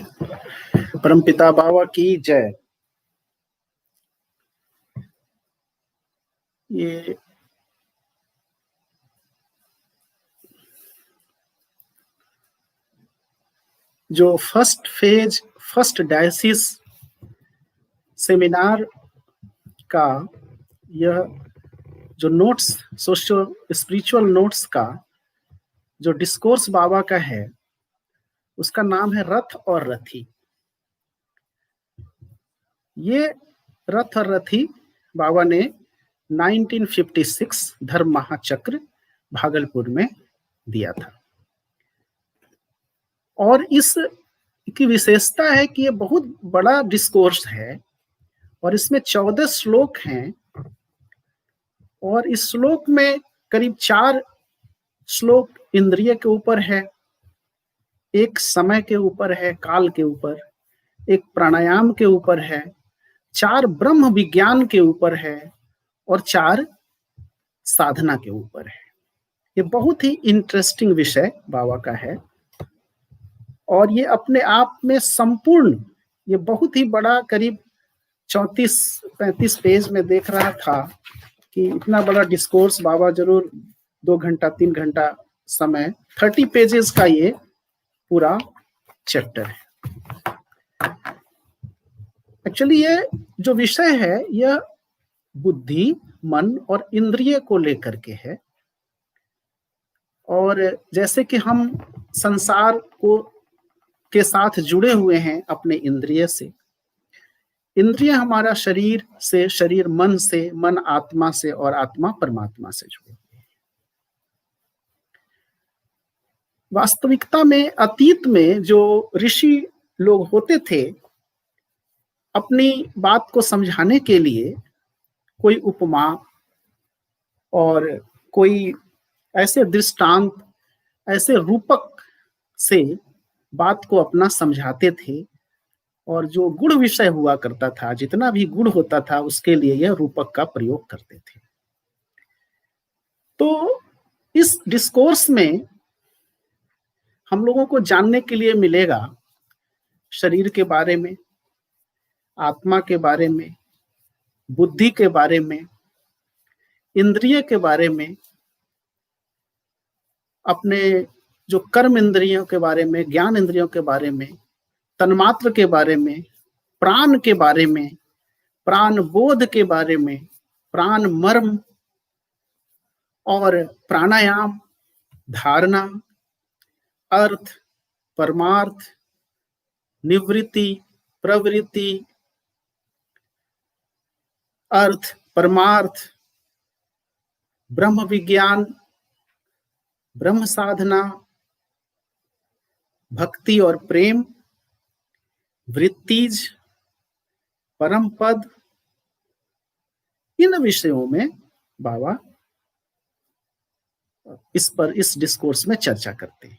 परमपिता बाबा की जय। ये जो फर्स्ट डायसिस सेमिनार का यह जो नोट्स, सोशल स्पिरिचुअल नोट्स का जो डिस्कोर्स बाबा का है, उसका नाम है रथ और रथी। ये रथ और रथी बाबा ने 1956 धर्म महाचक्र भागलपुर में दिया था। और इस की विशेषता है कि ये बहुत बड़ा डिस्कोर्स है और इसमें 14 श्लोक हैं और इस श्लोक में करीब 4 श्लोक इंद्रिय के ऊपर है, एक समय के ऊपर है, काल के ऊपर, एक प्राणायाम के ऊपर है, 4 ब्रह्म विज्ञान के ऊपर है और 4 साधना के ऊपर है। ये बहुत ही इंटरेस्टिंग विषय बाबा का है और ये अपने आप में संपूर्ण, ये बहुत ही बड़ा, करीब 34-35 पेज में देख रहा था कि इतना बड़ा डिस्कोर्स बाबा जरूर 2 घंटा 3 घंटा समय, 30 पेजेस का ये पूरा चैप्टर है। एक्चुअली ये जो विषय है यह बुद्धि, मन और इंद्रिय को लेकर के है। और जैसे कि हम संसार को के साथ जुड़े हुए हैं अपने इंद्रिय से, इंद्रिय हमारा शरीर से, शरीर मन से, मन आत्मा से और आत्मा परमात्मा से जुड़े। वास्तविकता में अतीत में जो ऋषि लोग होते थे, अपनी बात को समझाने के लिए कोई उपमा और कोई ऐसे दृष्टांत, ऐसे रूपक से बात को अपना समझाते थे और जो गुण विषय हुआ करता था, जितना भी गुण होता था, उसके लिए यह रूपक का प्रयोग करते थे। तो इस डिस्कोर्स में हम लोगों को जानने के लिए मिलेगा शरीर के बारे में, आत्मा के बारे में, बुद्धि के बारे में, इंद्रिय के बारे में, अपने जो कर्म इंद्रियों के बारे में, ज्ञान इंद्रियों के बारे में, तन्मात्र के बारे में, प्राण के बारे में, प्राण बोध के बारे में, प्राण मर्म और प्राणायाम, धारणा, अर्थ, परमार्थ, निवृत्ति, प्रवृत्ति, अर्थ, परमार्थ, ब्रह्म विज्ञान, ब्रह्म साधना, भक्ति और प्रेम, वृत्तिज, परम पद, इन विषयों में बाबा इस डिस्कोर्स में चर्चा करते हैं।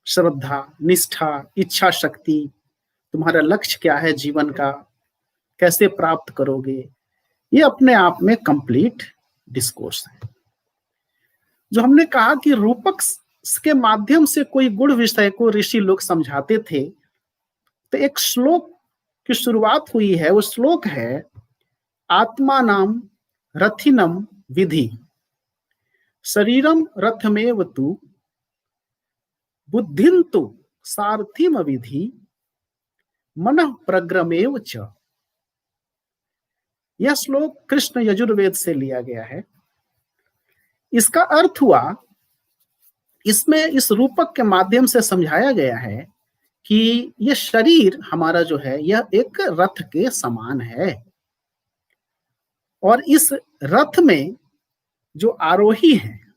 श्रद्धा, निष्ठा, इच्छा शक्ति, तुम्हारा लक्ष्य क्या है जीवन का, कैसे प्राप्त करोगे, ये अपने आप में कंप्लीट डिस्कोर्स है। जो हमने कहा कि रूपक के माध्यम से कोई गुण विषय को ऋषि लोग समझाते थे, तो एक श्लोक की शुरुआत हुई है। वो श्लोक है आत्मा नाम रथिनम विधि, शरीरम रथमेव तु, बुद्धिं तु सारथिम विधि, मनः प्रग्रमेव च। यह श्लोक कृष्ण यजुर्वेद से लिया गया है। इसका अर्थ हुआ, इसमें इस रूपक के माध्यम से समझाया गया है कि यह शरीर हमारा जो है, यह एक रथ के समान है और इस रथ में जो आरोही हैं,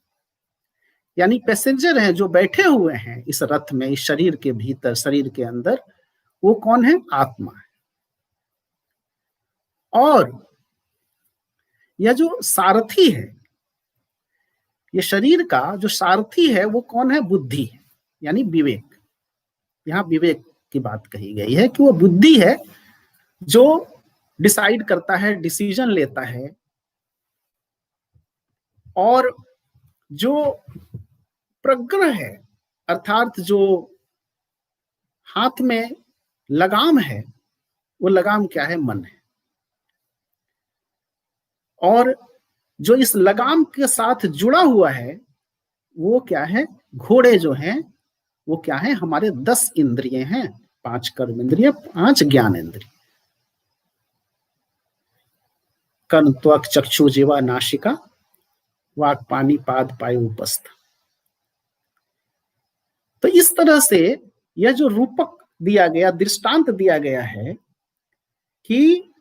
यानी पैसेंजर हैं, जो बैठे हुए हैं इस रथ में, इस शरीर के भीतर, शरीर के अंदर, वो कौन है? आत्मा है। और यह जो सारथी है, ये शरीर का जो सारथी है, वो कौन है? बुद्धि है, यानी विवेक। यहाँ विवेक की बात कही गई है कि वो बुद्धि है जो डिसाइड करता है, डिसीजन लेता है। और जो प्रग्रह है, अर्थात जो हाथ में लगाम है, वो लगाम क्या है? मन है। और जो इस लगाम के साथ जुड़ा हुआ है वो क्या है? घोड़े जो हैं वो क्या है? हमारे 10 इंद्रिय हैं, 5 कर्म इंद्रिय, 5 ज्ञान इंद्रिय। कर्ण, त्वक, चक्षु, जीवा, नासिका, वाक, पानी, पाद, पायु, उपस्थ। तो इस तरह से यह जो रूपक दिया गया, दृष्टांत दिया गया है कि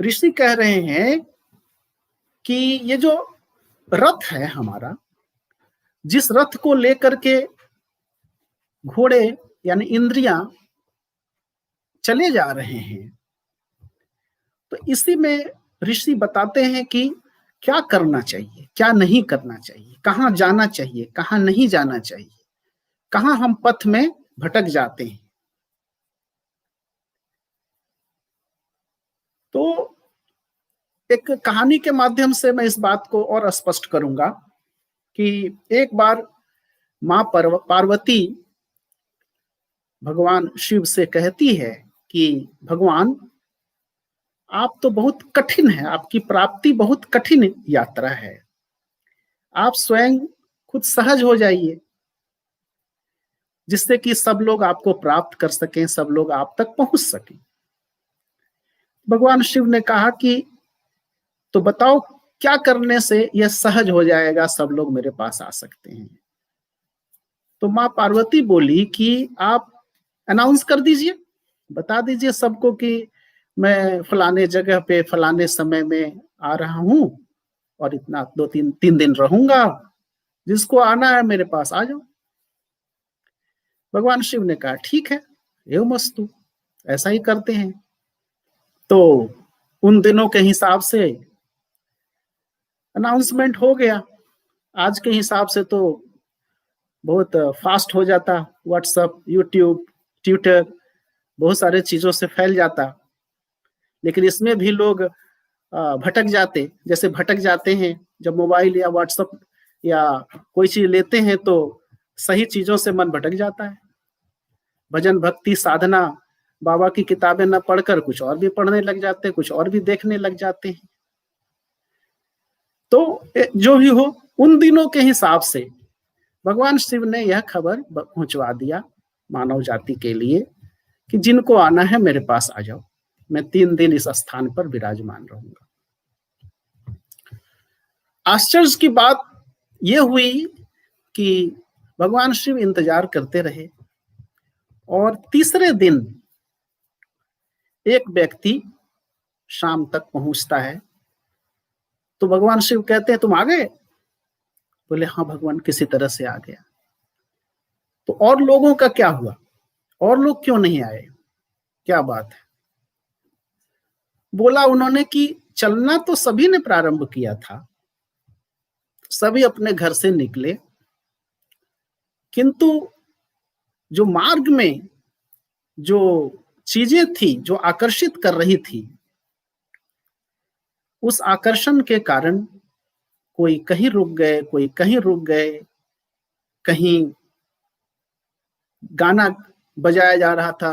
ऋषि कह रहे हैं कि ये जो रथ है हमारा, जिस रथ को लेकर के घोड़े यानी इंद्रियां चले जा रहे हैं, तो इसी में ऋषि बताते हैं कि क्या करना चाहिए, क्या नहीं करना चाहिए, कहाँ जाना चाहिए, कहाँ नहीं जाना चाहिए, कहाँ हम पथ में भटक जाते हैं। तो एक कहानी के माध्यम से मैं इस बात को और स्पष्ट करूंगा कि एक बार मां पार्वती भगवान शिव से कहती है कि भगवान, आप तो बहुत कठिन है, आपकी प्राप्ति बहुत कठिन यात्रा है, आप स्वयं खुद सहज हो जाइए जिससे कि सब लोग आपको प्राप्त कर सकें, सब लोग आप तक पहुंच सकें। भगवान शिव ने कहा कि तो बताओ क्या करने से यह सहज हो जाएगा, सब लोग मेरे पास आ सकते हैं। तो माँ पार्वती बोली कि आप अनाउंस कर दीजिए, बता दीजिए सबको कि मैं फलाने जगह पे फलाने समय में आ रहा हूं और इतना 2-3 दिन रहूंगा, जिसको आना है मेरे पास आ जाओ। भगवान शिव ने कहा ठीक है, एवं मस्तु, ऐसा ही करते हैं। तो उन दिनों के हिसाब से अनाउंसमेंट हो गया। आज के हिसाब से तो बहुत फास्ट हो जाता, व्हाट्सएप, यूट्यूब, ट्विटर, बहुत सारे चीजों से फैल जाता। लेकिन इसमें भी लोग भटक जाते, जैसे भटक जाते हैं जब मोबाइल या व्हाट्सएप या कोई चीज लेते हैं तो सही चीजों से मन भटक जाता है। भजन, भक्ति, साधना, बाबा की किताबें न पढ़कर कुछ और भी पढ़ने लग जाते हैं, कुछ और भी देखने लग जाते हैं। तो जो भी हो, उन दिनों के हिसाब से भगवान शिव ने यह खबर पहुंचवा दिया मानव जाति के लिए कि जिनको आना है मेरे पास आ जाओ, मैं 3 दिन इस स्थान पर विराजमान रहूंगा। आश्चर्य की बात यह हुई कि भगवान शिव इंतजार करते रहे और तीसरे दिन एक व्यक्ति शाम तक पहुंचता है। तो भगवान शिव कहते हैं तुम आ गए? बोले हाँ भगवान, किसी तरह से आ गया। तो और लोगों का क्या हुआ, और लोग क्यों नहीं आए, क्या बात है? बोला उन्होंने कि चलना तो सभी ने प्रारंभ किया था, सभी अपने घर से निकले, किंतु जो मार्ग में जो चीजें थी जो आकर्षित कर रही थी, उस आकर्षण के कारण कोई कहीं रुक गए, कोई कहीं रुक गए, कहीं गाना बजाया जा रहा था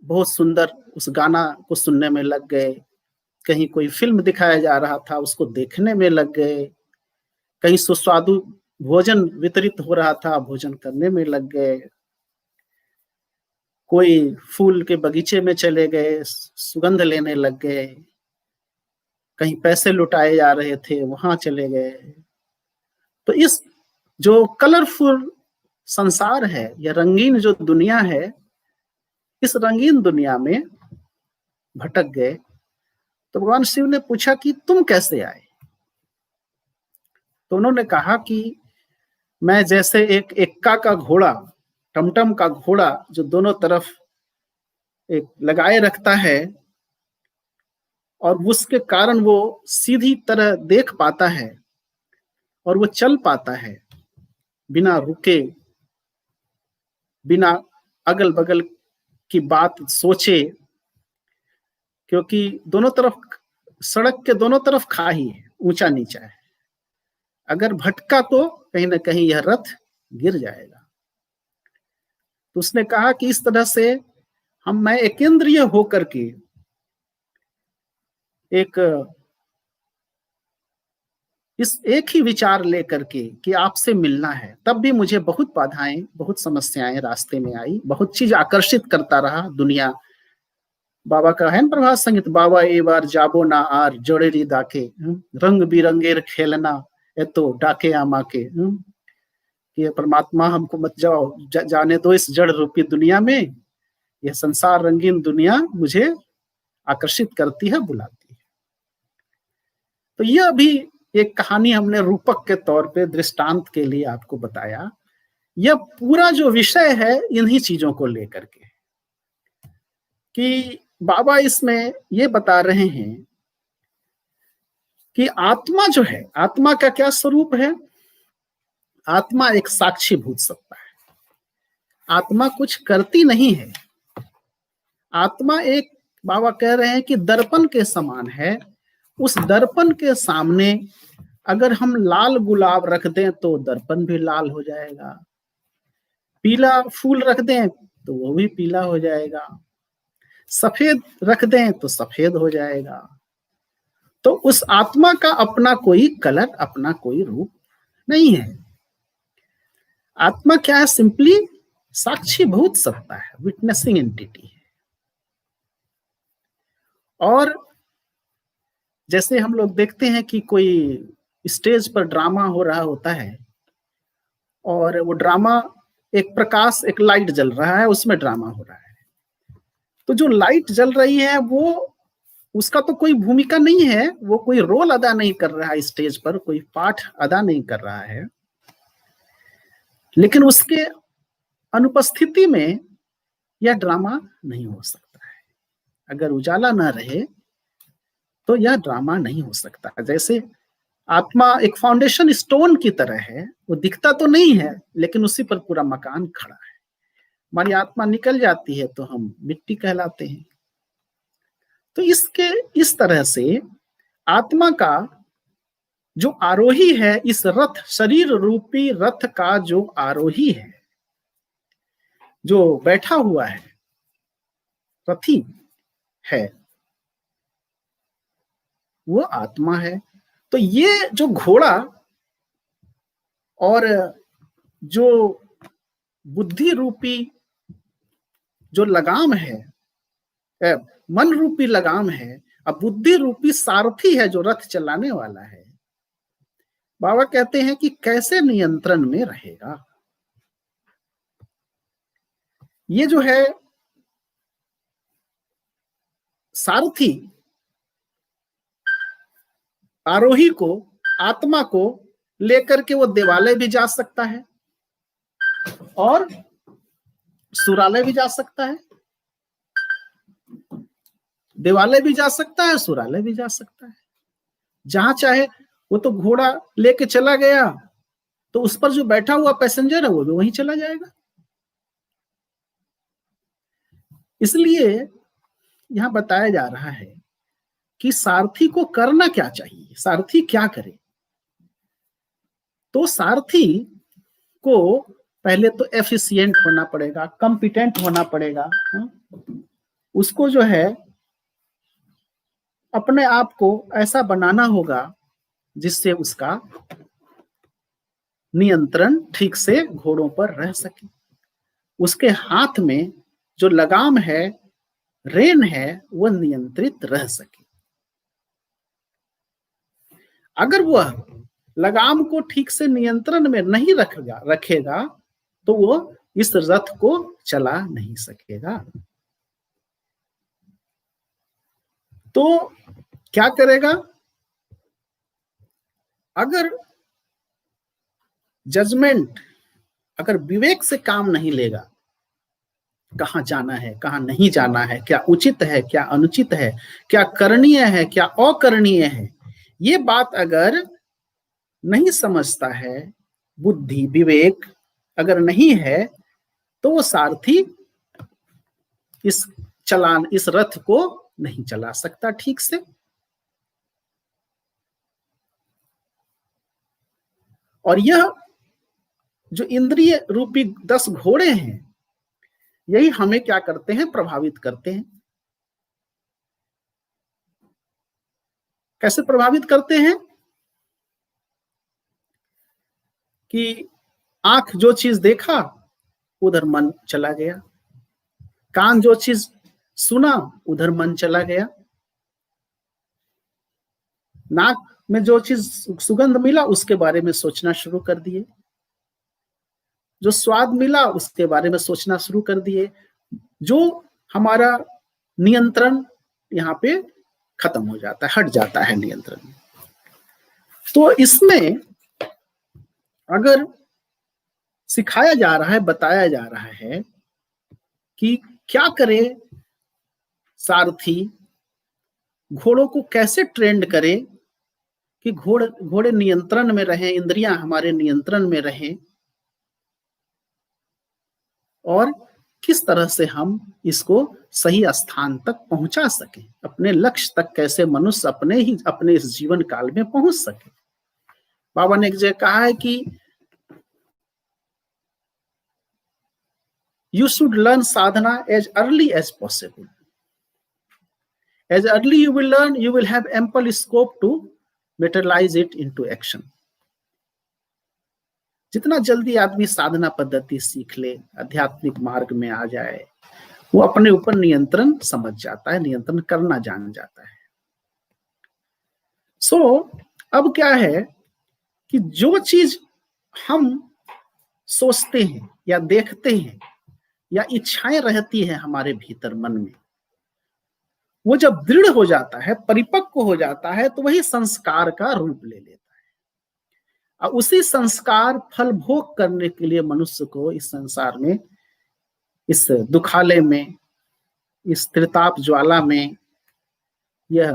बहुत सुंदर, उस गाना को सुनने में लग गए, कहीं कोई फिल्म दिखाया जा रहा था उसको देखने में लग गए, कहीं सुस्वादु भोजन वितरित हो रहा था, भोजन करने में लग गए, कोई फूल के बगीचे में चले गए, सुगंध लेने लग गए, कहीं पैसे लुटाए जा रहे थे वहां चले गए। तो इस जो कलरफुल संसार है या रंगीन जो दुनिया है, इस रंगीन दुनिया में भटक गए। तो भगवान शिव ने पूछा कि तुम कैसे आए? तो उन्होंने कहा कि मैं जैसे एक एक्का का घोड़ा, टमटम का घोड़ा जो दोनों तरफ एक लगाए रखता है और उसके कारण वो सीधी तरह देख पाता है और वो चल पाता है बिना रुके, बिना अगल बगल की बात सोचे, क्योंकि दोनों तरफ सड़क के दोनों तरफ खाई है, ऊंचा नीचा है, अगर भटका तो कहीं ना कहीं यह रथ गिर जाएगा। तो उसने कहा कि इस तरह से मैं एकेंद्रीय होकर के इस एक ही विचार लेकर के कि आपसे मिलना है, तब भी मुझे बहुत बाधाएं, बहुत समस्याएं रास्ते में आई, बहुत चीज आकर्षित करता रहा दुनिया। बाबा का है ना प्रभात संगीत, बाबा ए बार जाबो ना आर जोड़ेरी दाके, रंग बिरंगेर खेलना ए तो डाके आमा के, कि परमात्मा हमको मत जाओ, जाने दो इस जड़ रूपी दुनिया में, यह संसार रंगीन दुनिया मुझे आकर्षित करती है, बुलाती है। तो यह भी एक कहानी हमने रूपक के तौर पे दृष्टांत के लिए आपको बताया। यह पूरा जो विषय है इन्हीं चीजों को लेकर के, कि बाबा इसमें ये बता रहे हैं कि आत्मा जो है, आत्मा का क्या स्वरूप है? आत्मा एक साक्षीभूत सत्ता है। आत्मा कुछ करती नहीं है। आत्मा एक, बाबा कह रहे हैं कि दर्पण के समान है। उस दर्पण के सामने अगर हम लाल गुलाब रख दें तो दर्पण भी लाल हो जाएगा, पीला फूल रख दें तो वो भी पीला हो जाएगा, सफेद रख दें तो सफेद हो जाएगा। तो उस आत्मा का अपना कोई कलर, अपना कोई रूप नहीं है। आत्मा क्या है? सिंपली साक्षीभूत सत्ता है, विटनेसिंग एंटिटी है। और जैसे हम लोग देखते हैं कि कोई स्टेज पर ड्रामा हो रहा होता है और वो ड्रामा, एक प्रकाश, एक लाइट जल रहा है, उसमें ड्रामा हो रहा है। तो जो लाइट जल रही है वो, उसका तो कोई भूमिका नहीं है, वो कोई रोल अदा नहीं कर रहा है स्टेज पर, कोई पाठ अदा नहीं कर रहा है, लेकिन उसके अनुपस्थिति में यह ड्रामा नहीं हो सकता है। अगर उजाला ना रहे तो यह ड्रामा नहीं हो सकता। जैसे आत्मा एक फाउंडेशन स्टोन की तरह है, वो दिखता तो नहीं है लेकिन उसी पर पूरा मकान खड़ा है। हमारी आत्मा निकल जाती है तो हम मिट्टी कहलाते हैं। तो इस तरह से आत्मा का जो आरोही है, इस रथ, शरीर रूपी रथ का जो आरोही है, जो बैठा हुआ है, रथी है, वो आत्मा है। तो ये जो घोड़ा और जो बुद्धि रूपी जो लगाम है, मन रूपी लगाम है, अब बुद्धि रूपी सारथी है जो रथ चलाने वाला है। बाबा कहते हैं कि कैसे नियंत्रण में रहेगा। ये जो है सारथी, आरोही को, आत्मा को लेकर के वो देवालय भी जा सकता है और सुरालय भी जा सकता है, देवालय भी जा सकता है, सुरालय भी जा सकता है, जहां चाहे। वो तो घोड़ा लेके चला गया तो उस पर जो बैठा हुआ पैसेंजर है वो भी वहीं चला जाएगा। इसलिए यहां बताया जा रहा है कि सारथी को करना क्या चाहिए, सारथी क्या करे। तो सारथी को पहले तो एफिशिएंट होना पड़ेगा, कॉम्पिटेंट होना पड़ेगा। उसको जो है अपने आप को ऐसा बनाना होगा जिससे उसका नियंत्रण ठीक से घोड़ों पर रह सके। उसके हाथ में जो लगाम है, रेन है, वो नियंत्रित रह सके। अगर वह लगाम को ठीक से नियंत्रण में नहीं रखेगा तो वो इस रथ को चला नहीं सकेगा। तो क्या करेगा? अगर जजमेंट, अगर विवेक से काम नहीं लेगा, कहां जाना है, कहां नहीं जाना है, क्या उचित है, क्या अनुचित है, क्या करणीय है, क्या अकरणीय है, ये बात अगर नहीं समझता है, बुद्धि विवेक अगर नहीं है, तो वो सारथी इस रथ को नहीं चला सकता ठीक से। और यह जो इंद्रिय रूपी 10 घोड़े हैं, यही हमें क्या करते हैं, प्रभावित करते हैं। कैसे प्रभावित करते हैं कि आंख जो चीज देखा उधर मन चला गया, कान जो चीज सुना उधर मन चला गया, नाक में जो चीज सुगंध मिला उसके बारे में सोचना शुरू कर दिए, जो स्वाद मिला उसके बारे में सोचना शुरू कर दिए, जो हमारा नियंत्रण यहाँ पे खत्म हो जाता है, हट जाता है नियंत्रण। तो इसमें अगर सिखाया जा रहा है, बताया जा रहा है कि क्या करे सारथी, घोड़ों को कैसे ट्रेंड करे कि घोड़े नियंत्रण में रहें, इंद्रियां हमारे नियंत्रण में रहें, और किस तरह से हम इसको सही स्थान तक पहुंचा सके, अपने लक्ष्य तक कैसे मनुष्य अपने इस जीवन काल में पहुंच सके। बाबा ने एक जगह कहा है कि you should learn sadhana as early as possible. As early you will learn, you will have ample scope to materialize it into action. जितना जल्दी आदमी साधना पद्धति सीख ले, आध्यात्मिक मार्ग में आ जाए, वो अपने ऊपर नियंत्रण समझ जाता है, नियंत्रण करना जान जाता है। अब क्या है कि जो चीज हम सोचते हैं या देखते हैं या इच्छाएं रहती है हमारे भीतर मन में, वो जब दृढ़ हो जाता है, परिपक्व हो जाता है, तो वही संस्कार का रूप ले लेता है। और उसी संस्कार फल भोग करने के लिए मनुष्य को इस संसार में, इस दुखालय में, इस त्रिताप ज्वाला में, यह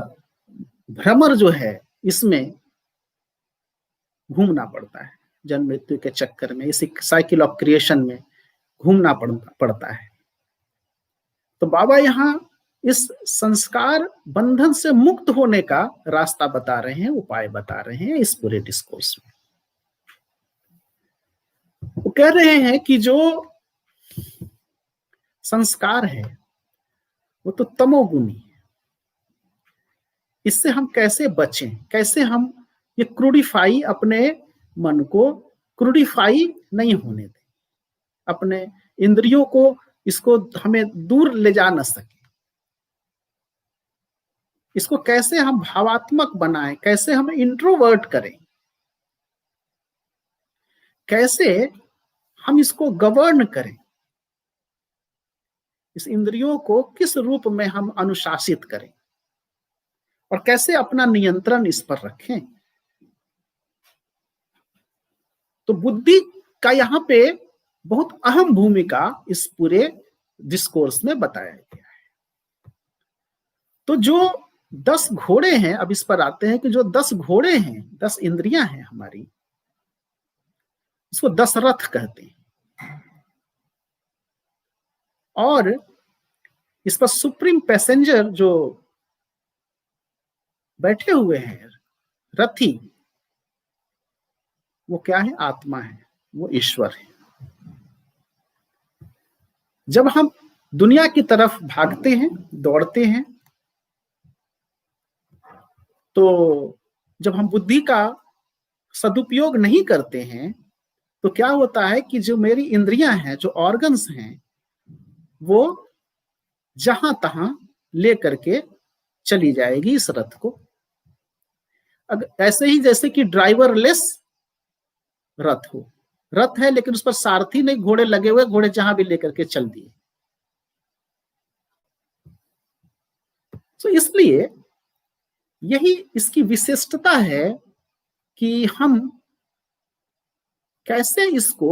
भ्रमर जो है इसमें घूमना पड़ता है, जन्म मृत्यु के चक्कर में, इस साइकिल ऑफ क्रिएशन में घूमना पड़ता है। तो बाबा यहाँ इस संस्कार बंधन से मुक्त होने का रास्ता बता रहे हैं, उपाय बता रहे हैं इस पूरे डिस्कोर्स में। वो कह रहे हैं कि जो संस्कार है वो तो तमोगुणी है, इससे हम कैसे बचें, कैसे हम ये क्रूडिफाई, अपने मन को क्रूडिफाई नहीं होने दें, अपने इंद्रियों को, इसको हमें दूर ले जा न सके, इसको कैसे हम भावात्मक बनाएं, कैसे हम इंट्रोवर्ट करें, कैसे हम इसको गवर्न करें, इस इंद्रियों को किस रूप में हम अनुशासित करें और कैसे अपना नियंत्रण इस पर रखें। तो बुद्धि का यहाँ पे बहुत अहम भूमिका इस पूरे डिस्कोर्स में बताया गया है। तो जो 10 घोड़े हैं, अब इस पर आते हैं कि जो 10 घोड़े हैं, 10 इंद्रियां हैं हमारी, इसको 10 रथ कहते हैं। और इस पर सुप्रीम पैसेंजर जो बैठे हुए हैं, रथी, वो क्या है? आत्मा है, वो ईश्वर है। जब हम दुनिया की तरफ भागते हैं, दौड़ते हैं, तो जब हम बुद्धि का सदुपयोग नहीं करते हैं तो क्या होता है कि जो मेरी इंद्रियां हैं, जो ऑर्गन्स हैं, वो जहां तहां ले करके चली जाएगी इस रथ को। ऐसे ही जैसे कि ड्राइवरलेस रथ हो, रथ है लेकिन उस पर सारथी नहीं, घोड़े लगे हुए, घोड़े जहां भी लेकर के चल दिए। तो इसलिए यही इसकी विशिष्टता है कि हम कैसे इसको,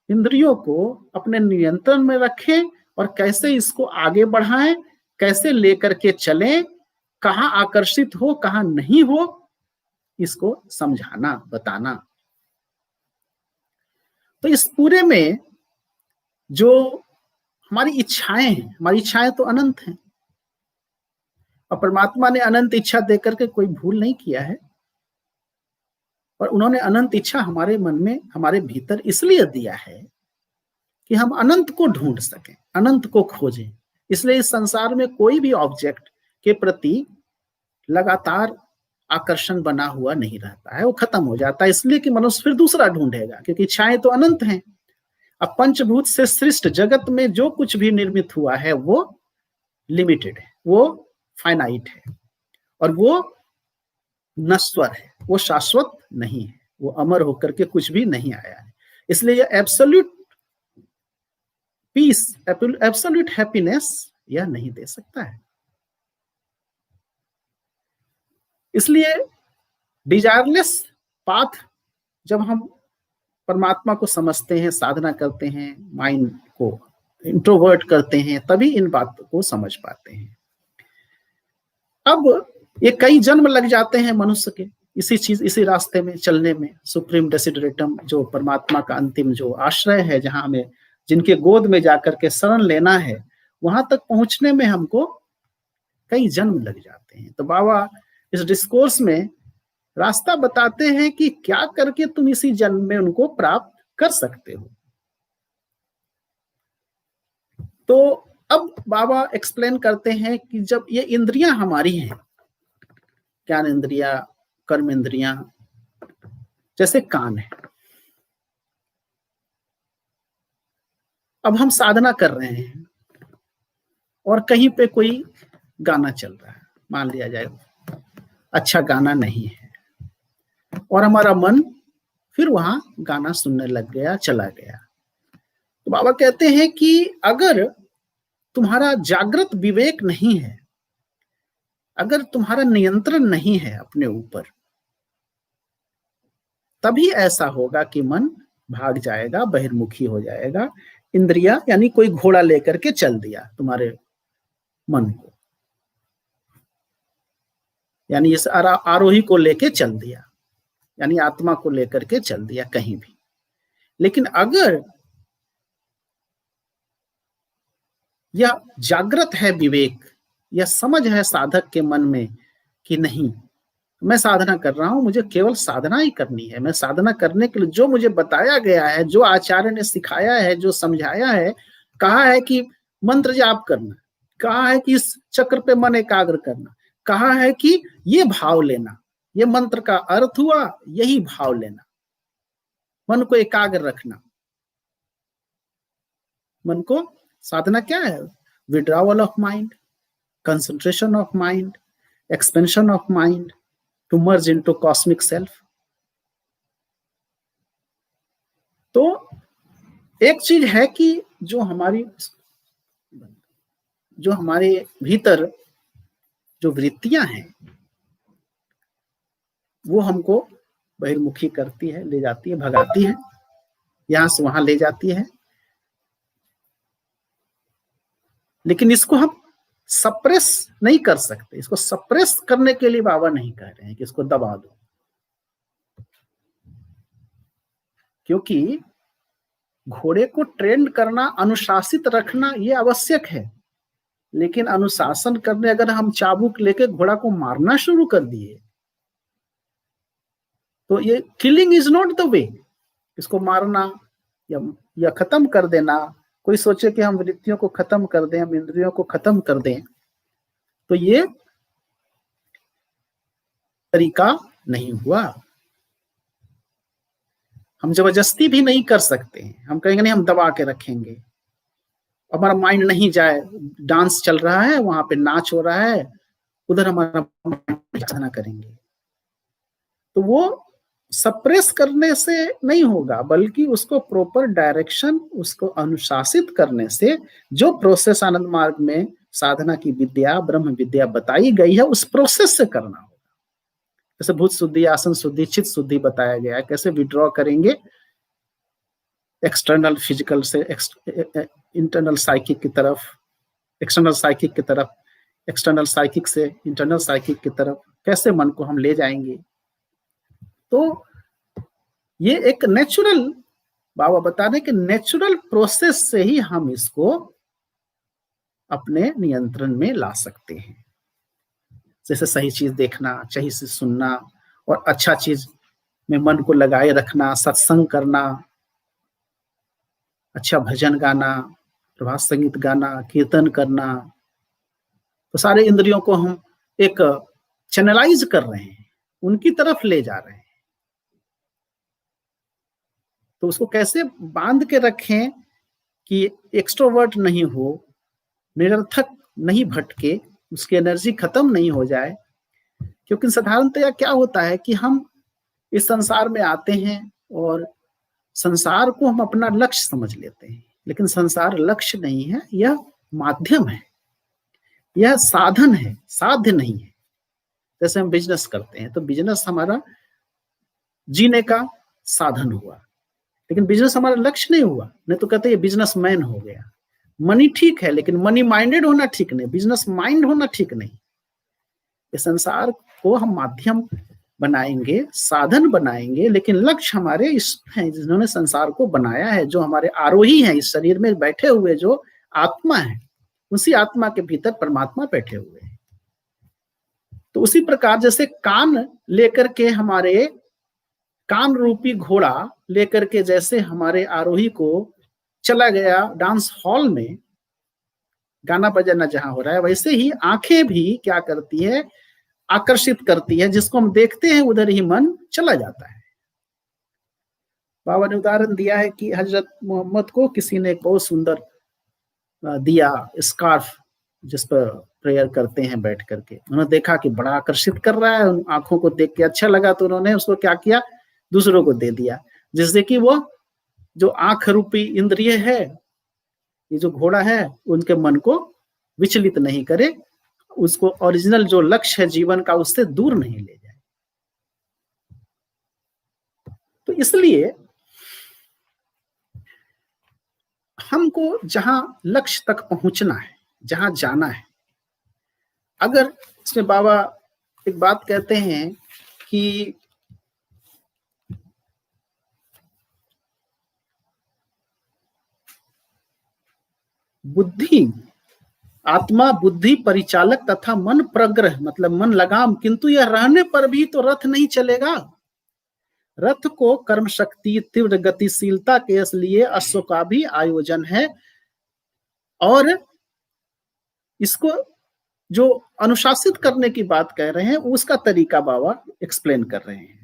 इंद्रियों को अपने नियंत्रण में रखें और कैसे इसको आगे बढ़ाएं, कैसे लेकर के चलें, कहां आकर्षित हो कहां नहीं हो, इसको समझाना, बताना। तो इस पूरे में जो हमारी इच्छाएं हैं, हमारी इच्छाएं तो अनंत हैं और परमात्मा ने अनंत इच्छा देकर के कोई भूल नहीं किया है, और उन्होंने अनंत इच्छा हमारे मन में, हमारे भीतर इसलिए दिया है कि हम अनंत को ढूंढ सकें, अनंत को खोजें। इसलिए इस संसार में कोई भी ऑब्जेक्ट के प्रति लगातार आकर्षण बना हुआ नहीं रहता है, वो खत्म हो जाता है, इसलिए कि मनुष्य फिर दूसरा ढूंढेगा, क्योंकि इच्छाएं तो अनंत हैं। अब पंचभूत से सृष्ट जगत में जो कुछ भी निर्मित हुआ है वो लिमिटेड है, वो फाइनाइट है, और वो नश्वर है, वो शाश्वत नहीं है, वो अमर होकर के कुछ भी नहीं आया है। इसलिए ये एब्सोल्यूट पीस, एब्सोल्यूट हैप्पीनेस यह नहीं दे सकता है। इसलिए डिजायरलेस पाथ, जब हम परमात्मा को समझते हैं, साधना करते हैं, माइंड को इंट्रोवर्ट करते हैं, तभी इन बातों को समझ पाते हैं। अब ये कई जन्म लग जाते हैं मनुष्य के इसी रास्ते में चलने में। सुप्रीम डेसिडरेटम, जो परमात्मा का अंतिम जो आश्रय है, जहां हमें जिनके गोद में जाकर के शरण लेना है, वहां तक पहुंचने में हमको कई जन्म लग जाते हैं। तो बाबा इस डिस्कोर्स में रास्ता बताते हैं कि क्या करके तुम इसी जन्म में उनको प्राप्त कर सकते हो। तो अब बाबा एक्सप्लेन करते हैं कि जब ये इंद्रियां हमारी हैं, ज्ञान इंद्रिया, कर्म इंद्रियां, जैसे कान है, अब हम साधना कर रहे हैं और कहीं पे कोई गाना चल रहा है, मान लिया जाए अच्छा गाना नहीं है, और हमारा मन फिर वहां गाना सुनने लग गया, चला गया। तो बाबा कहते हैं कि अगर तुम्हारा जागृत विवेक नहीं है, अगर तुम्हारा नियंत्रण नहीं है अपने ऊपर, तभी ऐसा होगा कि मन भाग जाएगा, बहिर्मुखी हो जाएगा। इंद्रिया यानी कोई घोड़ा लेकर के चल दिया तुम्हारे मन को, यानी इस आरोही को लेके चल दिया, यानी आत्मा को लेकर के चल दिया कहीं भी। लेकिन अगर यह जागृत है विवेक, यह समझ है साधक के मन में कि नहीं, मैं साधना कर रहा हूं, मुझे केवल साधना ही करनी है, मैं साधना करने के लिए जो मुझे बताया गया है, जो आचार्य ने सिखाया है, जो समझाया है, कहा है कि मंत्र जाप करना, कहा है कि इस चक्र पे मन एकाग्र करना, कहा है कि ये भाव लेना, ये मंत्र का अर्थ हुआ, यही भाव लेना, मन को एकाग्र रखना। मन को साधना क्या है? Withdrawal of mind, concentration of mind, expansion of mind to merge into cosmic self. तो एक चीज है कि जो हमारे भीतर जो वृत्तियां हैं वो हमको बहिर्मुखी करती है, ले जाती है, भगाती है, यहां से वहां ले जाती है। लेकिन इसको हम सप्रेस नहीं कर सकते। इसको सप्रेस करने के लिए बाबा नहीं कह रहे हैं कि इसको दबा दो, क्योंकि घोड़े को ट्रेंड करना, अनुशासित रखना ये आवश्यक है। लेकिन अनुशासन करने अगर हम चाबुक लेके घोड़ा को मारना शुरू कर दिए तो ये killing is not the way. इसको मारना या खत्म कर देना, कोई सोचे कि हम वृत्तियों को खत्म कर दें, हम इंद्रियों को खत्म कर दें, तो ये तरीका नहीं हुआ। हम जबरदस्ती भी नहीं कर सकते। हम कहेंगे नहीं, हम दबा के रखेंगे, हमारा माइंड नहीं जाए, डांस चल रहा है, वहां पे नाच हो रहा है, उधर हमारा साधना करेंगे, तो वो सप्रेस करने से नहीं होगा, बल्कि उसको प्रॉपर डायरेक्शन, उसको अनुशासित करने से, जो प्रोसेस आनंद मार्ग में साधना की विद्या, ब्रह्म विद्या बताई गई है, उस प्रोसेस से करना होगा। जैसे भूत शुद्धि, आसन शुद्धि, चित्त शुद्धि बताया गया है, कैसे विड्रॉ करेंगे एक्सटर्नल फिजिकल से इंटरनल साइकिक की तरफ, एक्सटर्नल साइकिक की तरफ, एक्सटर्नल साइकिक से इंटरनल साइकिक की तरफ, कैसे मन को हम ले जाएंगे। तो ये एक नेचुरल, बाबा बता रहे कि नेचुरल प्रोसेस से ही हम इसको अपने नियंत्रण में ला सकते हैं। जैसे सही चीज देखना, सही चीज सुनना, और अच्छा चीज में मन को लगाए रखना, सत्संग करना, अच्छा भजन गाना, प्रभात संगीत गाना, कीर्तन करना, तो सारे इंद्रियों को हम एक चैनलाइज कर रहे हैं, उनकी तरफ ले जा रहे हैं। तो उसको कैसे बांध के रखें कि एक्सट्रोवर्ट नहीं हो, निरर्थक नहीं भटके, उसकी एनर्जी खत्म नहीं हो जाए। क्योंकि साधारणतया क्या होता है कि हम इस संसार में आते हैं और संसार को हम अपना लक्ष्य समझ लेते हैं, लेकिन संसार लक्ष्य नहीं है, यह माध्यम है, यह साधन है, साध्य नहीं है। जैसे हम बिजनेस करते हैं तो बिजनेस हमारा जीने का साधन हुआ, लेकिन बिजनेस हमारा लक्ष्य नहीं हुआ। नहीं तो कहते हैं बिजनेसमैन हो गया। मनी ठीक है, लेकिन मनी माइंडेड होना ठीक नहीं, बिजनेस माइंड होना ठीक नहीं। इस संसार को हम माध्यम बनाएंगे, साधन बनाएंगे, लेकिन लक्ष्य हमारे इस हैं जिन्होंने संसार को बनाया है, जो हमारे आरोही हैं, इस शरीर में बैठे हुए जो आत्मा है, उसी आत्मा के भीतर परमात्मा बैठे हुए हैं। तो उसी प्रकार जैसे कान लेकर के, हमारे कान रूपी घोड़ा लेकर के जैसे हमारे आरोही को चला गया डांस हॉल में, गाना बजाना जहां हो रहा है, वैसे ही आंखें भी क्या करती है, आकर्षित करती है, जिसको हम देखते हैं उधर ही मन चला जाता है। बाबा ने उदाहरण दिया है कि हजरत मोहम्मद को किसी ने एक बहुत सुंदर दिया स्कार्फ, जिस पर प्रेयर करते हैं बैठ करके, उन्होंने देखा कि बड़ा आकर्षित कर रहा है, उन आंखों को देख के अच्छा लगा, तो उन्होंने उसको क्या किया, दूसरों को दे दिया, जिससे कि वो जो आंख रूपी इंद्रिय है, ये जो घोड़ा है, उनके मन को विचलित नहीं करे, उसको ओरिजिनल जो लक्ष्य है जीवन का उससे दूर नहीं ले जाए। तो इसलिए हमको जहां लक्ष्य तक पहुंचना है, जहां जाना है, अगर इसमें बाबा एक बात कहते हैं कि बुद्धि, आत्मा बुद्धि परिचालक तथा मन प्रग्रह, मतलब मन लगाम, किंतु यह रहने पर भी तो रथ नहीं चलेगा। रथ को कर्म शक्ति, तीव्र गतिशीलता के लिए अश्व का भी आयोजन है, और इसको जो अनुशासित करने की बात कह रहे हैं उसका तरीका बाबा एक्सप्लेन कर रहे हैं।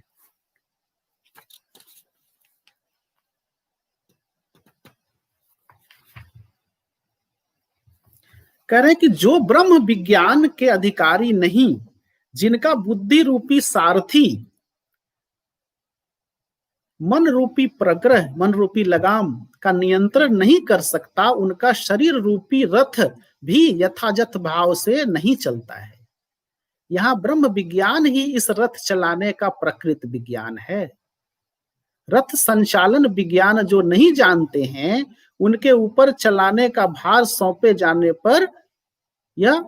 कह रहे हैं कि जो ब्रह्म विज्ञान के अधिकारी नहीं, जिनका बुद्धि रूपी सारथी मन रूपी प्रग्रह, मन रूपी लगाम का नियंत्रण नहीं कर सकता, उनका शरीर रूपी रथ भी यथाजथ भाव से नहीं चलता है। यहां ब्रह्म विज्ञान ही इस रथ चलाने का प्रकृत विज्ञान है। रथ संचालन विज्ञान जो नहीं जानते हैं, उनके ऊपर चलाने का भार सौंपे जाने पर यह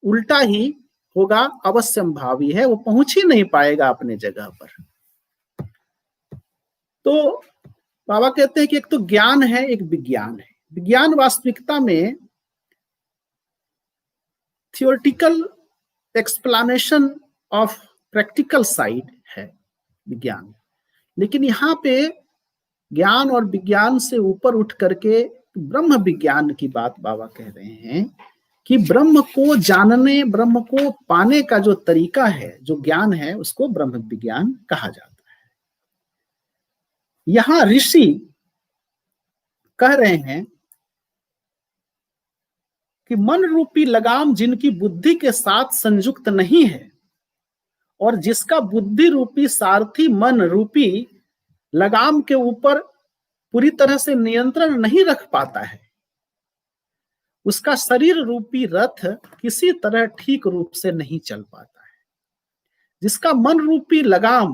उल्टा ही होगा, अवश्यंभावी है, वो पहुंच ही नहीं पाएगा अपने जगह पर। तो बाबा कहते हैं कि एक तो ज्ञान है, एक विज्ञान है। विज्ञान वास्तविकता में theoretical explanation of practical side है विज्ञान, लेकिन यहाँ पे ज्ञान और विज्ञान से ऊपर उठ करके ब्रह्म विज्ञान की बात बाबा कह रहे हैं कि ब्रह्म को जानने, ब्रह्म को पाने का जो तरीका है, जो ज्ञान है, उसको ब्रह्म विज्ञान कहा जाता है। यहां ऋषि कह रहे हैं कि मन रूपी लगाम जिनकी बुद्धि के साथ संयुक्त नहीं है, और जिसका बुद्धि रूपी सारथी मन रूपी लगाम के ऊपर पूरी तरह से नियंत्रण नहीं रख पाता है, उसका शरीर रूपी रथ किसी तरह ठीक रूप से नहीं चल पाता है। जिसका मन रूपी लगाम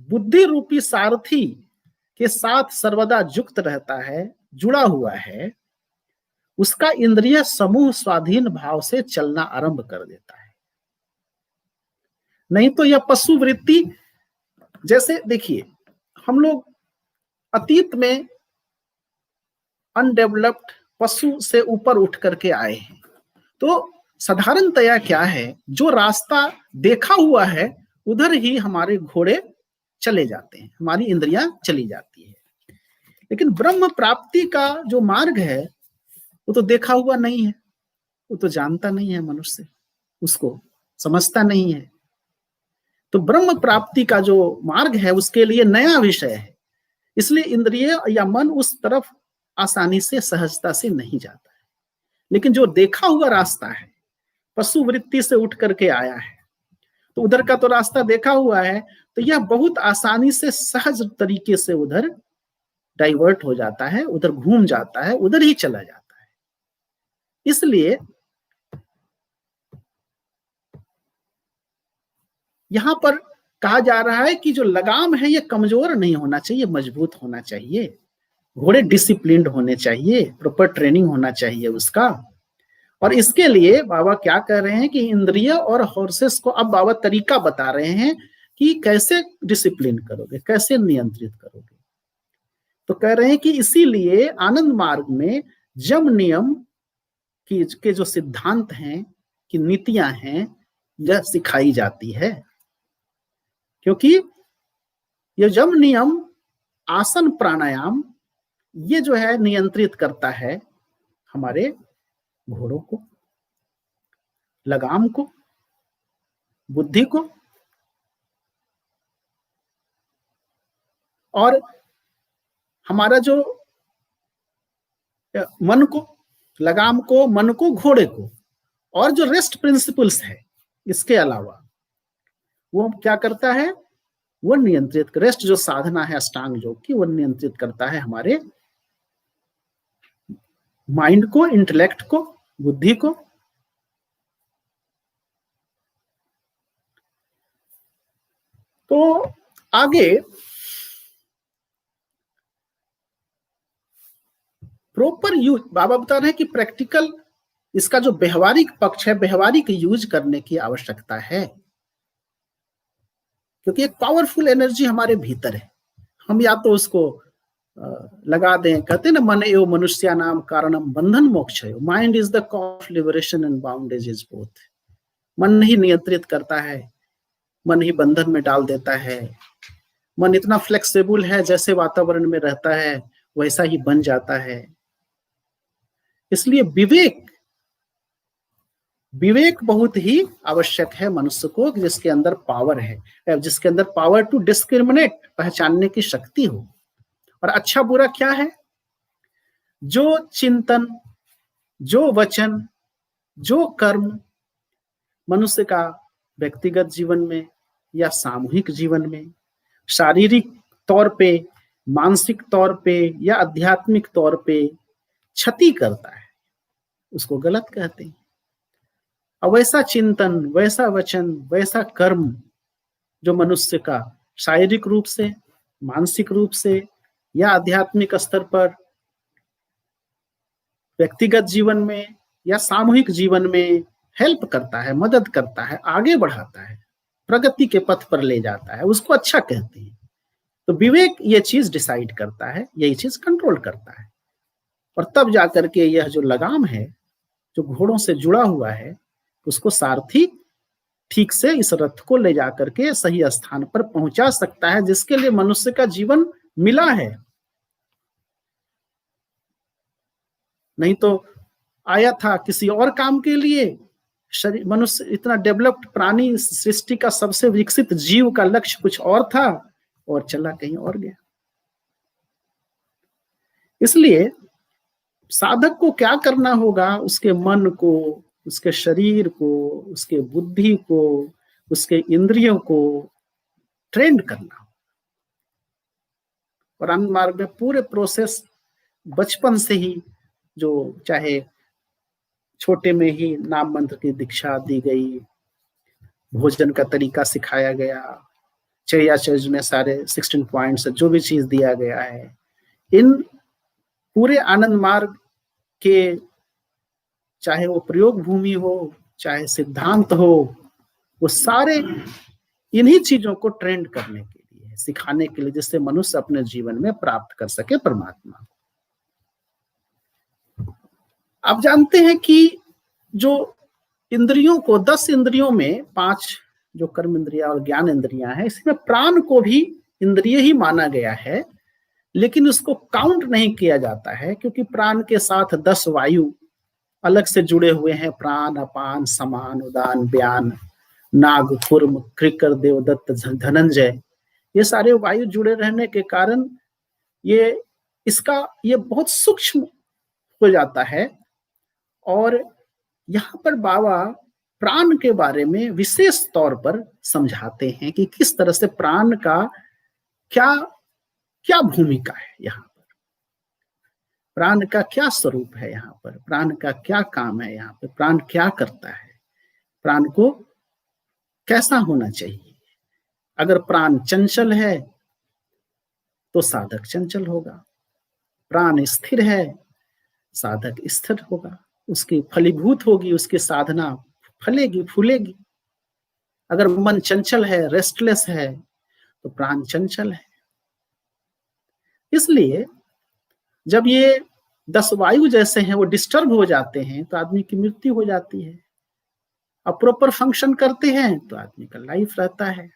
बुद्धि रूपी सारथी के साथ सर्वदा युक्त रहता है, जुड़ा हुआ है, उसका इंद्रिय समूह स्वाधीन भाव से चलना आरंभ कर देता है। नहीं तो यह पशु वृत्ति, जैसे देखिए हम लोग अतीत में अनडेवलप्ड पशु से ऊपर उठ करके आए हैं, तो साधारणतया क्या है, जो रास्ता देखा हुआ है उधर ही हमारे घोड़े चले जाते हैं, हमारी इंद्रियां चली जाती है। लेकिन ब्रह्म प्राप्ति का जो मार्ग है वो तो देखा हुआ नहीं है, वो तो जानता नहीं है मनुष्य, उसको समझता नहीं है। तो ब्रह्म प्राप्ति का जो मार्ग है उसके लिए नया विषय है, इसलिए इंद्रिय या मन उस तरफ आसानी से सहजता से नहीं जाता है। लेकिन जो देखा हुआ रास्ता है, पशु वृत्ति से उठ करके आया है, तो उधर का तो रास्ता देखा हुआ है, तो यह बहुत आसानी से सहज तरीके से उधर डाइवर्ट हो जाता है, उधर घूम जाता है, उधर ही चला जाता है। इसलिए यहां पर कहा जा रहा है कि जो लगाम है ये कमजोर नहीं होना चाहिए, मजबूत होना चाहिए। घोड़े डिसिप्लिन्ड होने चाहिए, प्रॉपर ट्रेनिंग होना चाहिए उसका। और इसके लिए बाबा क्या कह रहे हैं कि इंद्रिय और हॉर्सेस को अब बाबा तरीका बता रहे हैं कि कैसे डिसिप्लिन करोगे, कैसे नियंत्रित करोगे। तो कह रहे हैं कि इसीलिए आनंद मार्ग में जम नियम के जो सिद्धांत हैं, कि नीतियां हैं, यह सिखाई जाती है। क्योंकि ये जम नियम, आसन, प्राणायाम, ये जो है नियंत्रित करता है हमारे घोड़ों को, लगाम को, बुद्धि को, और हमारा जो मन को, लगाम को, मन को, घोड़े को, और जो रेस्ट प्रिंसिपल्स है इसके अलावा वो क्या करता है, वो नियंत्रित, रेस्ट जो साधना है अष्टांग योग की, वो नियंत्रित करता है हमारे माइंड को, इंटेलेक्ट को, बुद्धि को। तो आगे प्रॉपर यूज, बाबा बता रहे हैं कि प्रैक्टिकल, इसका जो व्यवहारिक पक्ष है, व्यवहारिक यूज करने की आवश्यकता है। क्योंकि एक पावरफुल एनर्जी हमारे भीतर है, हम या तो उसको लगा दें, कहते हैं ना, मन एव मनुष्य नाम कारणम बंधन मोक्ष है, mind is the cause liberation and bondage is both. मन ही नियंत्रित करता है, मन ही बंधन में डाल देता है। मन इतना फ्लेक्सिबल है, जैसे वातावरण में रहता है वैसा ही बन जाता है। इसलिए विवेक बहुत ही आवश्यक है मनुष्य को, जिसके अंदर पावर है, जिसके अंदर पावर टू डिस्क्रिमिनेट, पहचानने की शक्ति हो। और अच्छा बुरा क्या है, जो चिंतन, जो वचन, जो कर्म मनुष्य का व्यक्तिगत जीवन में या सामूहिक जीवन में, शारीरिक तौर पे, मानसिक तौर पे या आध्यात्मिक तौर पे क्षति करता है, उसको गलत कहते हैं। और वैसा चिंतन, वैसा वचन, वैसा कर्म जो मनुष्य का शारीरिक रूप से, मानसिक रूप से या आध्यात्मिक स्तर पर, व्यक्तिगत जीवन में या सामूहिक जीवन में हेल्प करता है, मदद करता है, आगे बढ़ाता है, प्रगति के पथ पर ले जाता है, उसको अच्छा कहते हैं। तो विवेक ये चीज डिसाइड करता है, यही चीज कंट्रोल करता है। और तब जाकर के यह जो लगाम है, जो घोड़ों से जुड़ा हुआ है, उसको सारथी ठीक से इस रथ को ले जाकर के सही स्थान पर पहुंचा सकता है, जिसके लिए मनुष्य का जीवन मिला है। नहीं तो आया था किसी और काम के लिए। शरीर, मनुष्य इतना डेवलप्ड प्राणी, सृष्टि का सबसे विकसित जीव का लक्ष्य कुछ और था और चला कहीं और गया। इसलिए साधक को क्या करना होगा, उसके मन को, उसके शरीर को, उसके बुद्धि को, उसके इंद्रियों को ट्रेन करना। और आनंद मार्ग में पूरे प्रोसेस बचपन से ही, जो चाहे छोटे में ही नाम मंत्र की दीक्षा दी गई, भोजन का तरीका सिखाया गया, चर्याचर्य में सारे 16 पॉइंट्स जो भी चीज दिया गया है, इन पूरे आनंद मार्ग के, चाहे वो प्रयोग भूमि हो, चाहे सिद्धांत हो, वो सारे इन्हीं चीजों को ट्रेंड करने के लिए, सिखाने के लिए, जिससे मनुष्य अपने जीवन में प्राप्त कर सके परमात्मा। आप जानते हैं कि जो इंद्रियों को, 10 इंद्रियों में 5 जो कर्म इंद्रिया और ज्ञान इंद्रियां हैं, इसमें प्राण को भी इंद्रिय ही माना गया है, लेकिन उसको काउंट नहीं किया जाता है, क्योंकि प्राण के साथ 10 वायु अलग से जुड़े हुए हैं। प्राण, अपान, समान, उदान, व्यान, नाग, कूर्म, कृकर, देवदत्त, धनंजय, ये सारे वायु जुड़े रहने के कारण ये बहुत सूक्ष्म हो जाता है। और यहाँ पर बाबा प्राण के बारे में विशेष तौर पर समझाते हैं कि किस तरह से प्राण का क्या क्या भूमिका है, यहाँ पर प्राण का क्या स्वरूप है, यहाँ पर प्राण का क्या काम है, यहाँ पर प्राण क्या करता है, प्राण को कैसा होना चाहिए। अगर प्राण चंचल है तो साधक चंचल होगा, प्राण स्थिर है साधक स्थिर होगा, उसकी फलीभूत होगी, उसकी साधना फलेगी फूलेगी। अगर मन चंचल है, रेस्टलेस है, तो प्राण चंचल है। इसलिए जब ये 10 वायु जैसे हैं वो डिस्टर्ब हो जाते हैं तो आदमी की मृत्यु हो जाती है। अब प्रॉपर फंक्शन करते हैं तो आदमी का लाइफ रहता है।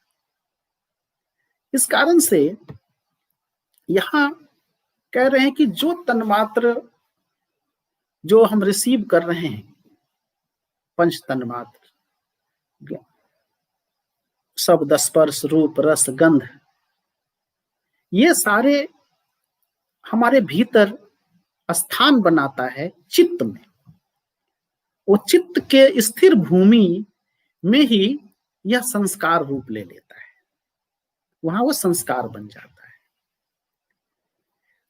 इस कारण से यहां कह रहे हैं कि जो तन्मात्र जो हम रिसीव कर रहे हैं, पंच तन्मात्र, शब्द, स्पर्श, रूप, रस, गंध, ये सारे हमारे भीतर स्थान बनाता है चित्त में। वो चित्त के स्थिर भूमि में ही यह संस्कार रूप ले लेता है, वहां वो संस्कार बन जाता है।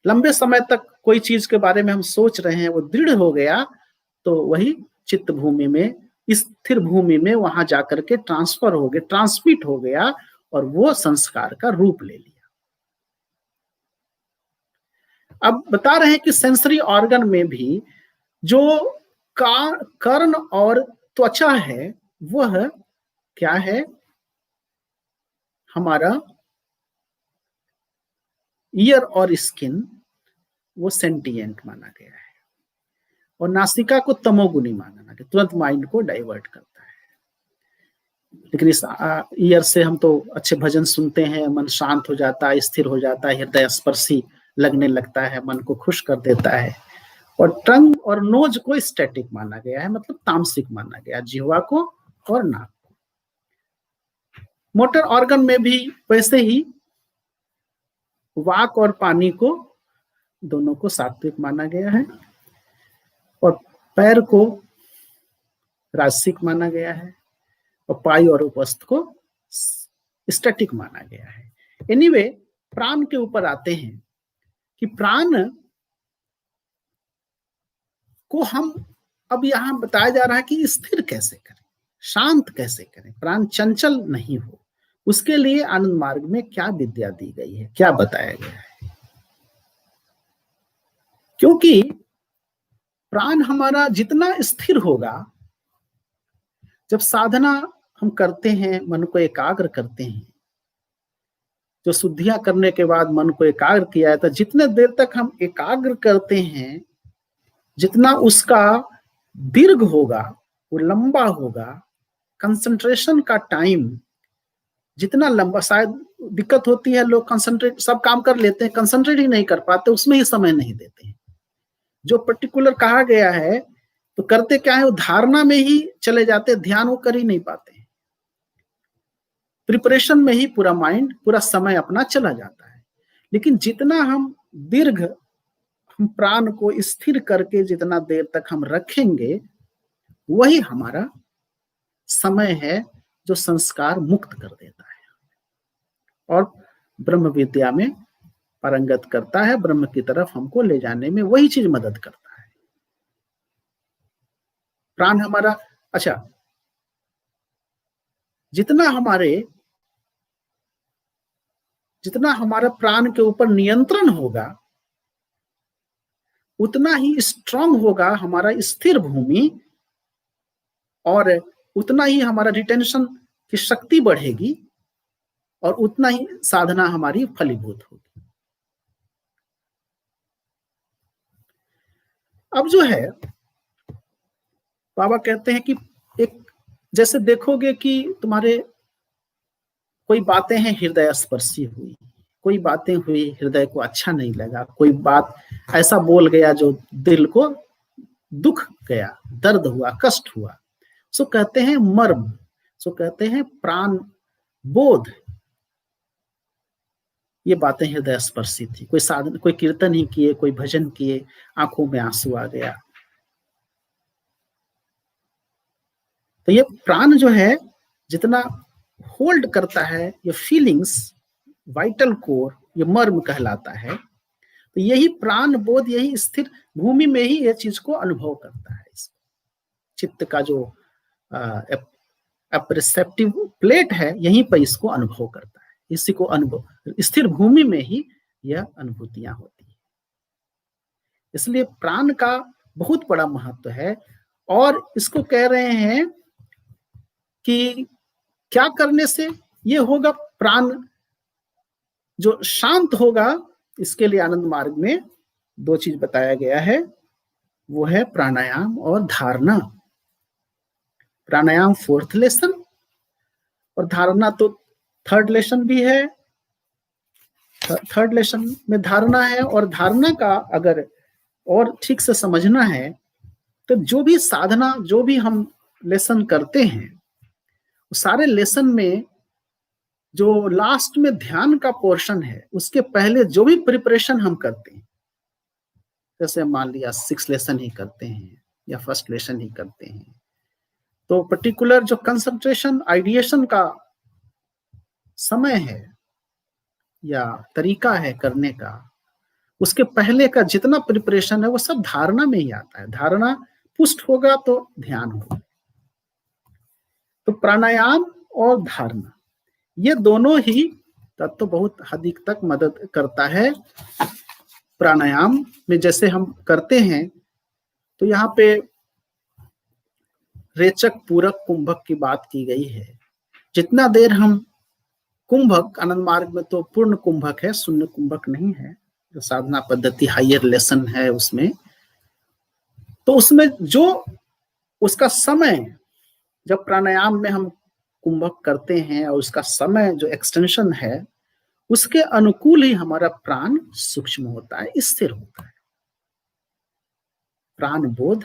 लंबे समय तक कोई चीज के बारे में हम सोच रहे हैं, वो दृढ़ हो गया तो वही चित्त भूमि में, स्थिर भूमि में वहां जाकर के ट्रांसफर हो गया, ट्रांसमिट हो गया और वो संस्कार का रूप ले लिया। अब बता रहे हैं कि सेंसरी ऑर्गन में भी जो कर्ण और त्वचा है वह क्या है, हमारा ईयर और स्किन वो सेंटिएंट माना गया है, और नासिका को तमोगुनी माना गया, तुरंत माइंड को डाइवर्ट करता है। लेकिन इस ईयर से हम तो अच्छे भजन सुनते हैं, मन शांत हो जाता है, स्थिर हो जाता है, हृदय स्पर्शी लगने लगता है, मन को खुश कर देता है। और टंग और नोज को स्टैटिक माना गया है, मतलब तामसिक माना गया, जिह्वा को और नाक को। मोटर ऑर्गन में भी वैसे ही वाक और पानी को, दोनों को सात्विक माना गया है, और पैर को राजसिक माना गया है, और पाई और उपस्थ को स्टैटिक माना गया है। एनीवे, प्राण के ऊपर आते हैं कि प्राण को हम अब यहां बताया जा रहा है कि स्थिर कैसे करें, शांत कैसे करें, प्राण चंचल नहीं हो। उसके लिए आनंद मार्ग में क्या विद्या दी गई है, क्या बताया गया है। क्योंकि प्राण हमारा जितना स्थिर होगा, जब साधना हम करते हैं, मन को एकाग्र करते हैं, जो शुद्धियां करने के बाद मन को एकाग्र किया जाता है, जितने देर तक हम एकाग्र करते हैं, जितना उसका दीर्घ होगा, वो लंबा होगा, कंसंट्रेशन का टाइम जितना लंबा, शायद दिक्कत होती है, लोग कंसंट्रेट सब काम कर लेते हैं, कंसंट्रेट ही नहीं कर पाते, उसमें ही समय नहीं देते हैं। जो पर्टिकुलर कहा गया है तो करते क्या है, वो धारणा में ही चले जाते हैं, ध्यान वो कर ही नहीं पाते हैं। प्रिपरेशन में ही पूरा माइंड, पूरा समय अपना चला जाता है। लेकिन जितना हम दीर्घ, हम प्राण को स्थिर करके जितना देर तक हम रखेंगे, वही हमारा समय है जो संस्कार मुक्त कर देता है और ब्रह्म विद्या में पारंगत करता है, ब्रह्म की तरफ हमको ले जाने में वही चीज मदद करता है। प्राण हमारा, अच्छा, जितना हमारा प्राण के ऊपर नियंत्रण होगा, उतना ही स्ट्रांग होगा हमारा स्थिर भूमि, और उतना ही हमारा रिटेंशन की शक्ति बढ़ेगी, और उतना ही साधना हमारी फलीभूत होगी। अब जो है, बाबा कहते हैं कि एक, जैसे देखोगे कि तुम्हारे कोई बातें हैं हृदय स्पर्शी हुई, कोई बातें हुई हृदय को अच्छा नहीं लगा, कोई बात ऐसा बोल गया जो दिल को दुख गया, दर्द हुआ, कष्ट हुआ, सो कहते हैं मर्म, सो कहते हैं प्राण बोध। ये बातें हृदय स्पर्शी थी। कोई साधन, कोई कीर्तन ही किए, कोई भजन किए, आंखों में आंसू आ गया। तो ये प्राण जो है जितना होल्ड करता है ये फीलिंग्स, वाइटल कोर, ये मर्म कहलाता है। तो यही प्राण बोध, यही स्थिर भूमि में ही ये चीज को अनुभव करता है। चित्त का जो अपरिसेप्टिव प्लेट है यहीं पर इसको अनुभव करता है। इसी को अनुभव, स्थिर भूमि में ही यह अनुभूतियां होती है। इसलिए प्राण का बहुत बड़ा महत्व है। और इसको कह रहे हैं कि क्या करने से ये होगा, प्राण जो शांत होगा, इसके लिए आनंद मार्ग में 2 चीज बताया गया है, वो है प्राणायाम और धारणा। प्राणायाम 4th लेसन और धारणा तो 3rd लेसन भी है। 3rd लेसन में धारणा है। और धारणा का अगर और ठीक से समझना है तो जो भी साधना, जो भी हम लेसन करते हैं, सारे लेसन में जो लास्ट में ध्यान का पोर्शन है, उसके पहले जो भी प्रिपरेशन हम करते हैं, जैसे मान लिया 6 लेसन ही करते हैं या 1st लेसन ही करते हैं, तो पर्टिकुलर जो कंसंट्रेशन, आइडिएशन का समय है या तरीका है करने का, उसके पहले का जितना प्रिपरेशन है वो सब धारणा में ही आता है। धारणा पुष्ट होगा तो ध्यान होगा। तो प्राणायाम और धारणा, ये दोनों ही तत्व बहुत हद तक मदद करता है। प्राणायाम में जैसे हम करते हैं तो यहाँ पे रेचक, पूरक, कुंभक की बात की गई है। जितना देर हम कुंभक, आनंद मार्ग में तो पूर्ण कुंभक है, शून्य कुंभक नहीं है, जो साधना पद्धति हायर लेसन है उसमें, तो उसमें जो उसका समय, जब प्राणायाम में हम कुंभक करते हैं और उसका समय जो एक्सटेंशन है, उसके अनुकूल ही हमारा प्राण सूक्ष्म होता है, स्थिर होता है। प्राण बोध,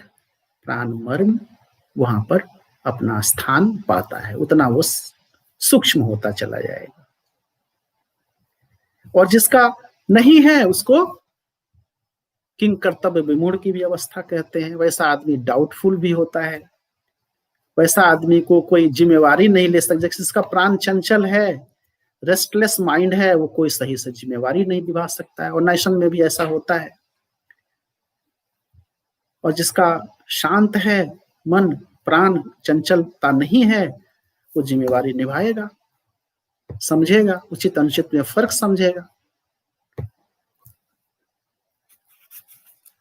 प्राण मर्म वहां पर अपना स्थान पाता है, उतना वो सूक्ष्म होता चला जाएगा। और जिसका नहीं है उसको किंग कर्तव्य विमूढ़ की भी अवस्था कहते हैं। वैसा आदमी डाउटफुल भी होता है, वैसा आदमी को कोई जिम्मेवारी नहीं ले सकता। जिसका प्राण चंचल है, रेस्टलेस माइंड है, वो कोई सही से जिम्मेवारी नहीं निभा सकता है। और नेशन में भी ऐसा होता है। और जिसका शांत है मन, प्राण, चंचलता नहीं है, वो जिम्मेवारी निभाएगा, समझेगा, उचित अनुचित में फर्क समझेगा।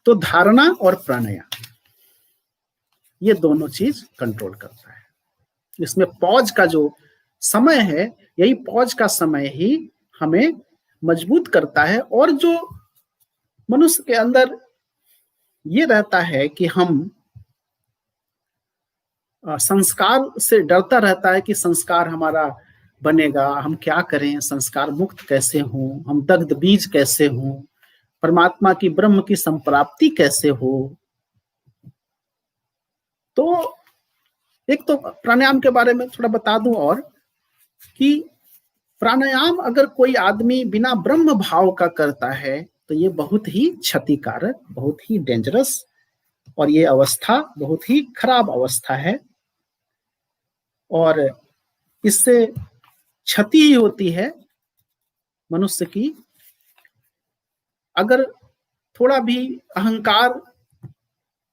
तो धारणा और प्राणायाम, ये दोनों चीज कंट्रोल करता है। इसमें पॉज का जो समय है, यही पॉज का समय ही हमें मजबूत करता है। और जो मनुष्य के अंदर ये रहता है कि हम संस्कार से डरता रहता है कि संस्कार हमारा बनेगा, हम क्या करें, संस्कार मुक्त कैसे हों, हम दग्ध बीज कैसे हों, परमात्मा की, ब्रह्म की संप्राप्ति कैसे हो। तो एक तो प्राणायाम के बारे में थोड़ा बता दूं और कि प्राणायाम अगर कोई आदमी बिना ब्रह्म भाव का करता है तो ये बहुत ही क्षतिकारक, बहुत ही डेंजरस, और ये अवस्था बहुत ही खराब अवस्था है। और इससे क्षति ही होती है मनुष्य की। अगर थोड़ा भी अहंकार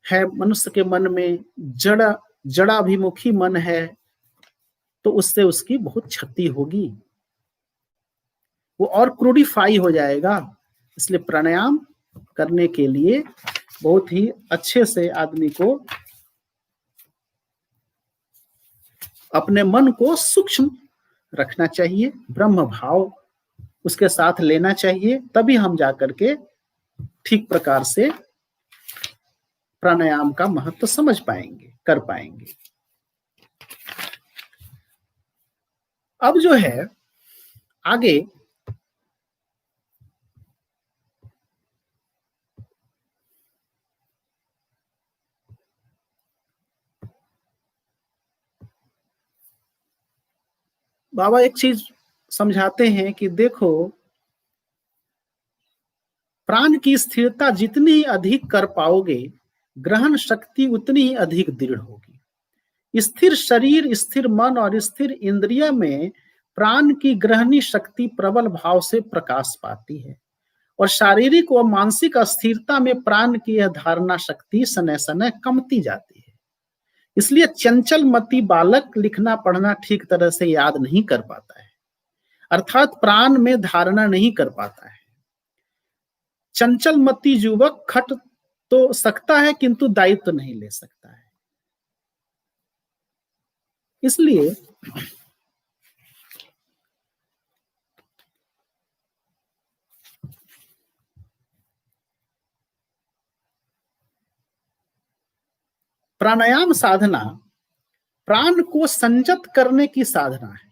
है मनुष्य के मन में, जड़ाभिमुखी मन है, तो उससे उसकी बहुत क्षति होगी, वो और क्रूडिफाई हो जाएगा। इसलिए प्राणायाम करने के लिए बहुत ही अच्छे से आदमी को अपने मन को सूक्ष्म रखना चाहिए, ब्रह्म भाव उसके साथ लेना चाहिए, तभी हम जाकर के ठीक प्रकार से प्राणायाम का महत्व समझ पाएंगे, कर पाएंगे। अब जो है आगे बाबा एक चीज समझाते हैं कि देखो, प्राण की स्थिरता जितनी अधिक कर पाओगे, ग्रहण शक्ति उतनी ही अधिक दृढ़ होगी। स्थिर शरीर, स्थिर मन और स्थिर इंद्रिय में प्राण की ग्रहणी शक्ति प्रबल भाव से प्रकाश पाती है, और शारीरिक व मानसिक अस्थिरता में प्राण की यह धारणा शक्ति सने सने कमती जाती है। इसलिए चंचल मति बालक लिखना पढ़ना ठीक तरह से याद नहीं कर पाता है, अर्थात प्राण में धारणा नहीं कर पाता है। चंचल मति युवक खट तो सकता है किंतु दायित्व नहीं ले सकता है। इसलिए प्राणायाम साधना प्राण को संयत करने की साधना है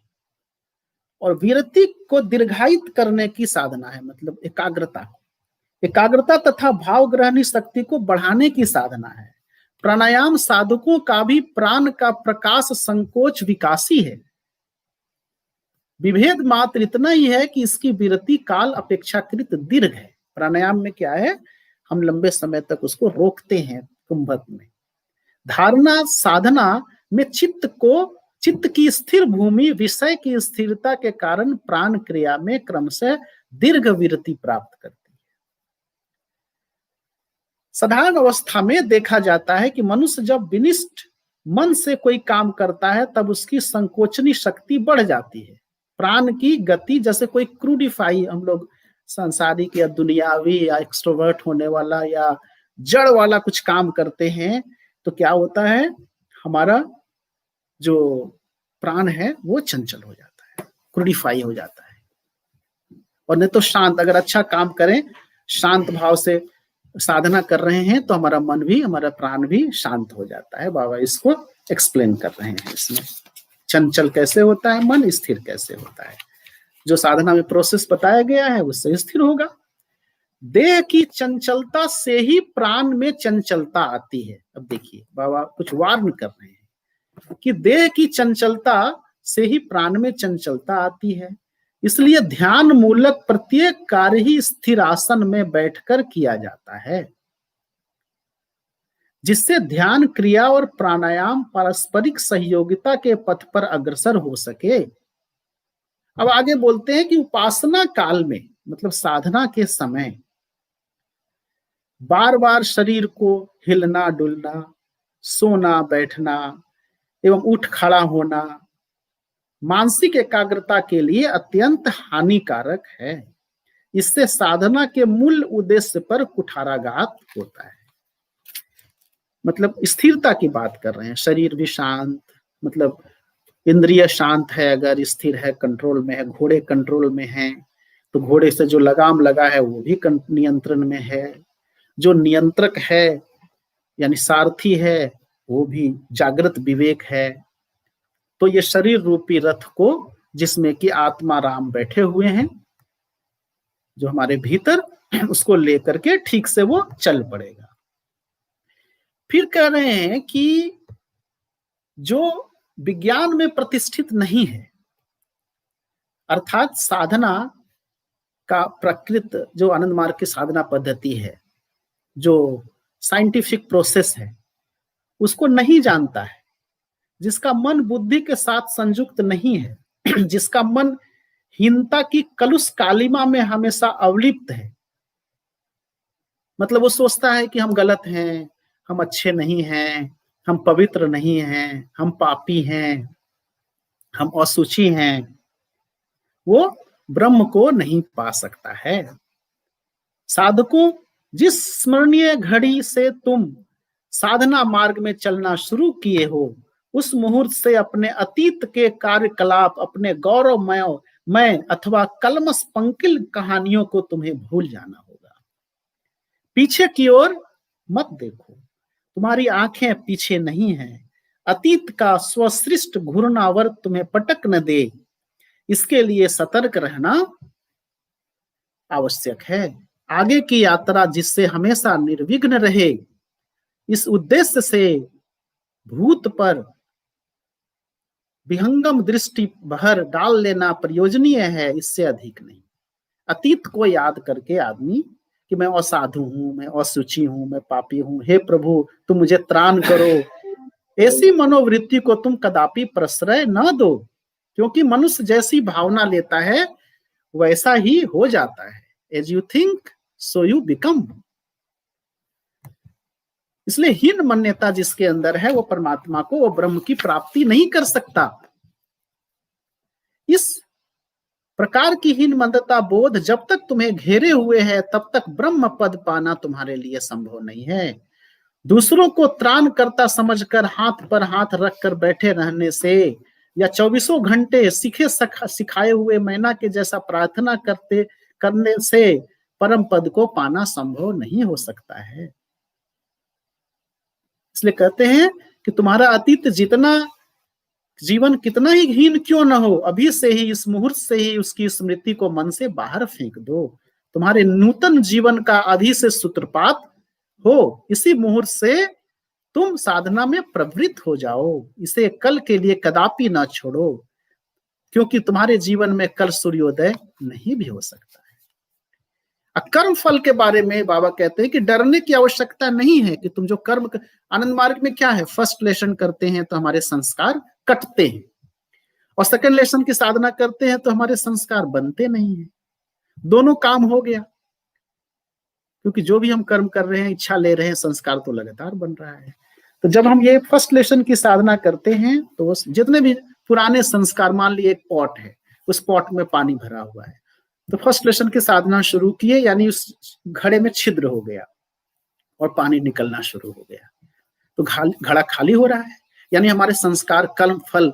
और विरति को दीर्घायित करने की साधना है, मतलब एकाग्रता तथा भाव ग्रहणी शक्ति को बढ़ाने की साधना है। प्राणायाम साधकों का भी प्राण का प्रकाश संकोच विकासी है। विभेद मात्र इतना ही है कि इसकी विरति काल अपेक्षाकृत दीर्घ है। प्राणायाम में क्या है, हम लंबे समय तक उसको रोकते हैं कुंभक में। धारणा साधना में चित्त की स्थिर भूमि विषय की स्थिरता के कारण प्राण क्रिया में क्रमशः दीर्घ विरति प्राप्त करती है। साधारण अवस्था में देखा जाता है कि मनुष्य जब विनिष्ठ मन से कोई काम करता है तब उसकी संकोचनी शक्ति बढ़ जाती है। प्राण की गति, जैसे कोई क्रूडिफाई, हम लोग सांसारिक या दुनियावी या एक्सट्रोवर्ट होने वाला या जड़ वाला कुछ काम करते हैं तो क्या होता है, हमारा जो प्राण है वो चंचल हो जाता है, क्रूडिफाई हो जाता है। और नहीं तो शांत, अगर अच्छा काम करें, शांत भाव से साधना कर रहे हैं तो हमारा मन भी, हमारा प्राण भी शांत हो जाता है। बाबा इसको एक्सप्लेन कर रहे हैं इसमें, चंचल कैसे होता है मन, स्थिर कैसे होता है। जो साधना में प्रोसेस बताया गया है उससे स्थिर होगा। देह की चंचलता से ही प्राण में चंचलता आती है। अब देखिए बाबा कुछ वार्न कर रहे हैं कि देह की चंचलता से ही प्राण में चंचलता आती है। इसलिए ध्यान मूलक प्रत्येक कार्य ही स्थिर आसन में बैठकर किया जाता है, जिससे ध्यान क्रिया और प्राणायाम पारस्परिक सहयोगिता के पथ पर अग्रसर हो सके। अब आगे बोलते हैं कि उपासना काल में, मतलब साधना के समय, बार बार शरीर को हिलना डुलना, सोना बैठना एवं उठ खड़ा होना मानसिक एकाग्रता के लिए अत्यंत हानिकारक है। इससे साधना के मूल उद्देश्य पर कुठाराघात होता है। मतलब स्थिरता की बात कर रहे हैं, शरीर भी शांत, मतलब इंद्रिय शांत है, अगर स्थिर है, कंट्रोल में है, घोड़े कंट्रोल में है तो घोड़े से जो लगाम लगा है वो भी नियंत्रण में है, जो नियंत्रक है यानी सारथी है वो भी जागृत विवेक है। तो ये शरीर रूपी रथ को, जिसमें कि आत्मा राम बैठे हुए हैं जो हमारे भीतर, उसको लेकर के ठीक से वो चल पड़ेगा। फिर कह रहे हैं कि जो विज्ञान में प्रतिष्ठित नहीं है, अर्थात साधना का प्रकृत जो आनंद मार्ग की साधना पद्धति है, जो साइंटिफिक प्रोसेस है, उसको नहीं जानता है, जिसका मन बुद्धि के साथ संयुक्त नहीं है, जिसका मन हीनता की कलुष कालिमा में हमेशा अवलिप्त है। मतलब वो सोचता है कि हम गलत हैं, हम अच्छे नहीं हैं, हम पवित्र नहीं हैं, हम पापी हैं, हम असुचि हैं, वो ब्रह्म को नहीं पा सकता है। साधकों, जिस स्मरणीय घड़ी से तुम साधना मार्ग में चलना शुरू किए हो, उस मुहूर्त से अपने अतीत के कार्यकलाप, अपने गौरवमय अथवा कलमस पंकिल कहानियों को तुम्हें भूल जाना होगा। पीछे की ओर मत देखो, तुम्हारी आंखें पीछे नहीं हैं। अतीत का स्वसृष्ट घूर्णावर्त तुम्हें पटक न दे, इसके लिए सतर्क रहना आवश्यक है। आगे की यात्रा जिससे हमेशा निर्विघ्न रहे, इस उद्देश्य से भूत पर विहंगम दृष्टि भर डाल लेना प्रयोजनीय है, इससे अधिक नहीं। अतीत को याद करके आदमी कि मैं असाधु हूं, मैं असुचि हूं, मैं पापी हूं, हे प्रभु तुम मुझे त्राण करो, ऐसी मनोवृत्ति को तुम कदापि प्रश्रय न दो, क्योंकि मनुष्य जैसी भावना लेता है वैसा ही हो जाता है। As you think so you become. इसलिए हीन मान्यता जिसके अंदर है वो परमात्मा को, वो ब्रह्म की प्राप्ति नहीं कर सकता। इस प्रकार की हीन मान्यता बोध जब तक तुम्हें घेरे हुए है तब तक ब्रह्म पद पाना तुम्हारे लिए संभव नहीं है। दूसरों को त्राण करता समझकर हाथ पर हाथ रखकर बैठे रहने से या 24 घंटे सिखाए हुए मैना के जैसा प्रार्थना करने से परम पद को पाना संभव नहीं हो सकता है। इसलिए कहते हैं कि तुम्हारा अतीत जितना जीवन कितना ही हीन क्यों न हो, अभी से ही, इस मुहूर्त से ही उसकी स्मृति को मन से बाहर फेंक दो। तुम्हारे नूतन जीवन का अभी से सूत्रपात हो, इसी मुहूर्त से तुम साधना में प्रवृत्त हो जाओ, इसे कल के लिए कदापि ना छोड़ो, क्योंकि तुम्हारे जीवन में कल सूर्योदय नहीं भी हो सकता है। कर्म फल के बारे में बाबा कहते हैं कि डरने की आवश्यकता नहीं है कि तुम जो कर्म, आनंद मार्ग में क्या है, फर्स्ट लेसन करते हैं तो हमारे संस्कार कटते हैं, और सेकंड लेसन की साधना करते हैं तो हमारे संस्कार बनते नहीं है। दोनों काम हो गया, क्योंकि जो भी हम कर्म कर रहे हैं, इच्छा ले रहे हैं, संस्कार तो लगातार बन रहा है। तो जब हम ये फर्स्ट लेसन की साधना करते हैं तो जितने भी पुराने संस्कार, मान लिए एक पॉट है, उस पॉट में पानी भरा हुआ है, तो फर्स्ट लेसन की साधना शुरू किए, यानी उस घड़े में छिद्र हो गया और पानी निकलना शुरू हो गया, तो घड़ा खाली हो रहा है, यानी हमारे संस्कार, कर्म फल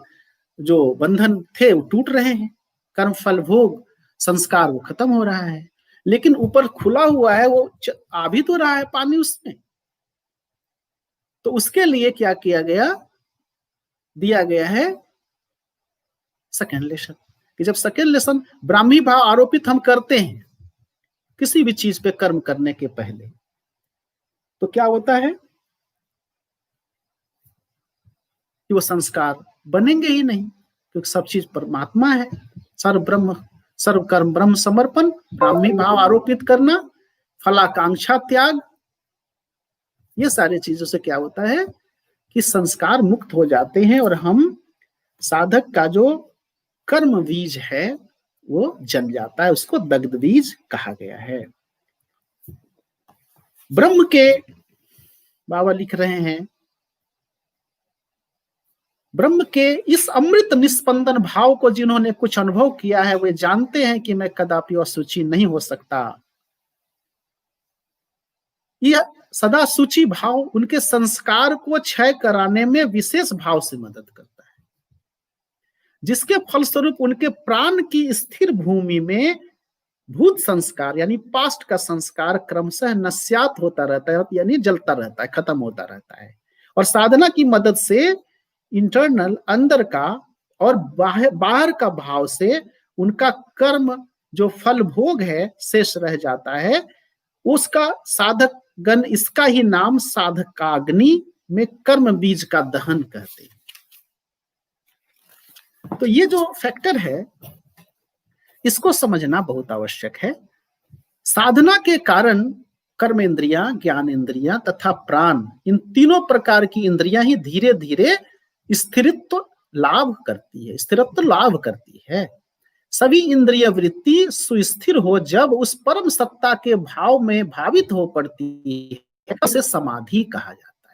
जो बंधन थे वो टूट रहे हैं, कर्म फल भोग संस्कार वो खत्म हो रहा है। लेकिन ऊपर खुला हुआ है, वो आ भी तो रहा है पानी उसमें। तो उसके लिए क्या किया गया, दिया गया है सेकेंड लेसन, कि जब सेकेंड लेसन ब्राह्मी भाव आरोपित हम करते हैं किसी भी चीज पे कर्म करने के पहले, तो क्या होता है कि वो संस्कार बनेंगे ही नहीं, क्योंकि सब चीज परमात्मा है। सर्व कर्म ब्रह्म समर्पण, ब्राह्मी भाव आरोपित करना, फलाकांक्षा त्याग, ये सारी चीजों से क्या होता है कि संस्कार मुक्त हो जाते हैं और हम साधक का जो कर्म बीज है वो जम जाता है, उसको दग्ध बीज कहा गया है। ब्रह्म के बाबा लिख रहे हैं, ब्रह्म के इस अमृत निस्पंदन भाव को जिन्होंने कुछ अनुभव किया है वे जानते हैं कि मैं कदापि असुचि नहीं हो सकता। यह सदा सूची भाव उनके संस्कार को क्षय कराने में विशेष भाव से मदद करता है, जिसके फलस्वरूप उनके प्राण की स्थिर भूमि में भूत संस्कार यानी पास्ट का संस्कार क्रमशः नस्यात होता रहता है, यानी जलता रहता है, खत्म होता रहता है, और साधना की मदद से इंटरनल अंदर का और बाहर का भाव से उनका कर्म जो फल भोग है शेष रह जाता है। उसका साधक गण इसका ही नाम साधकाग्नि में कर्म बीज का दहन कहते हैं। तो ये जो फैक्टर है इसको समझना बहुत आवश्यक है। साधना के कारण कर्म इंद्रियां, ज्ञान इंद्रियां तथा प्राण, इन तीनों प्रकार की इंद्रियां ही धीरे धीरे स्थिरत्व लाभ करती है। सभी इंद्रिय वृत्ति सुस्थिर हो जब उस परम सत्ता के भाव में भावित हो पड़ती है, उसे समाधि कहा जाता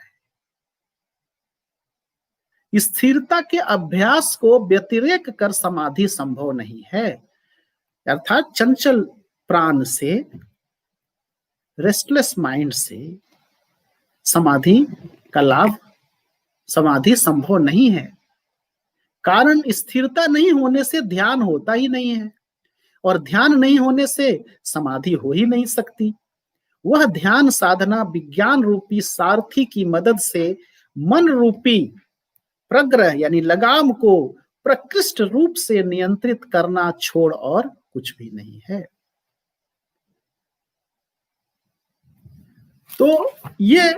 है। स्थिरता के अभ्यास को व्यतिरेक कर समाधि संभव नहीं है, अर्थात चंचल प्राण से, रेस्टलेस माइंड से समाधि का लाभ, समाधि संभव नहीं है। कारण स्थिरता नहीं होने से ध्यान होता ही नहीं है, और ध्यान नहीं होने से समाधि हो ही नहीं सकती। वह ध्यान साधना विज्ञान रूपी सारथी की मदद से मन रूपी प्रग्रह यानी लगाम को प्रकृष्ट रूप से नियंत्रित करना छोड़ और कुछ भी नहीं है। तो ये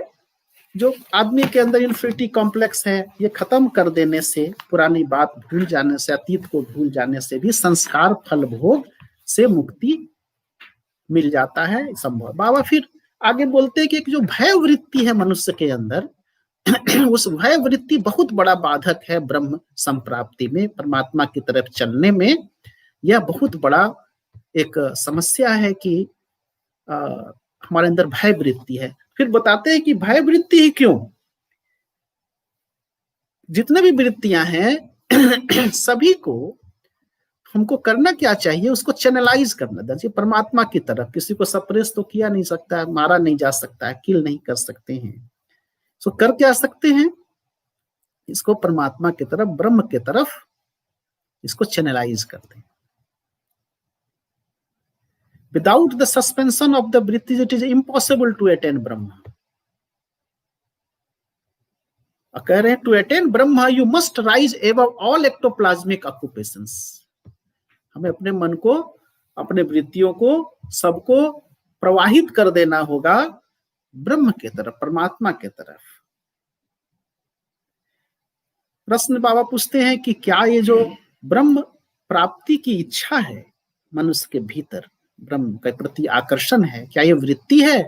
जो आदमी के अंदर इन्फिनिटी कॉम्प्लेक्स है, ये खत्म कर देने से, पुरानी बात भूल जाने से, अतीत को भूल जाने से भी संस्कार फल भोग से मुक्ति मिल जाता है, संभव। बाबा फिर आगे बोलते हैं कि एक जो भय वृत्ति है मनुष्य के अंदर, उस भय वृत्ति बहुत बड़ा बाधक है ब्रह्म संप्राप्ति में, परमात्मा की तरफ चलने में। यह बहुत बड़ा एक समस्या है कि हमारे अंदर भय वृत्ति है। फिर बताते हैं कि भय वृत्ति ही क्यों, जितने भी वृत्तियां हैं सभी को हमको करना क्या चाहिए, उसको चैनलाइज करना चाहिए परमात्मा की तरफ। किसी को सप्रेस तो किया नहीं सकता है, मारा नहीं जा सकता है, किल नहीं कर सकते हैं, सो कर क्या सकते हैं, इसको परमात्मा की तरफ, ब्रह्म की तरफ इसको चैनलाइज करते हैं। Without the suspension of the वृत्ति it is impossible to attain Brahma. कह रहे हैं to attain Brahma you must rise above all ectoplasmic occupations. हमें अपने मन को, अपने वृत्तियों को, सबको प्रवाहित कर देना होगा ब्रह्म की तरफ, परमात्मा की तरफ। प्रश्न बाबा पूछते हैं कि क्या ये जो ब्रह्म प्राप्ति की इच्छा है मनुष्य के भीतर, ब्रह्म के प्रति आकर्षण है, क्या ये वृत्ति है?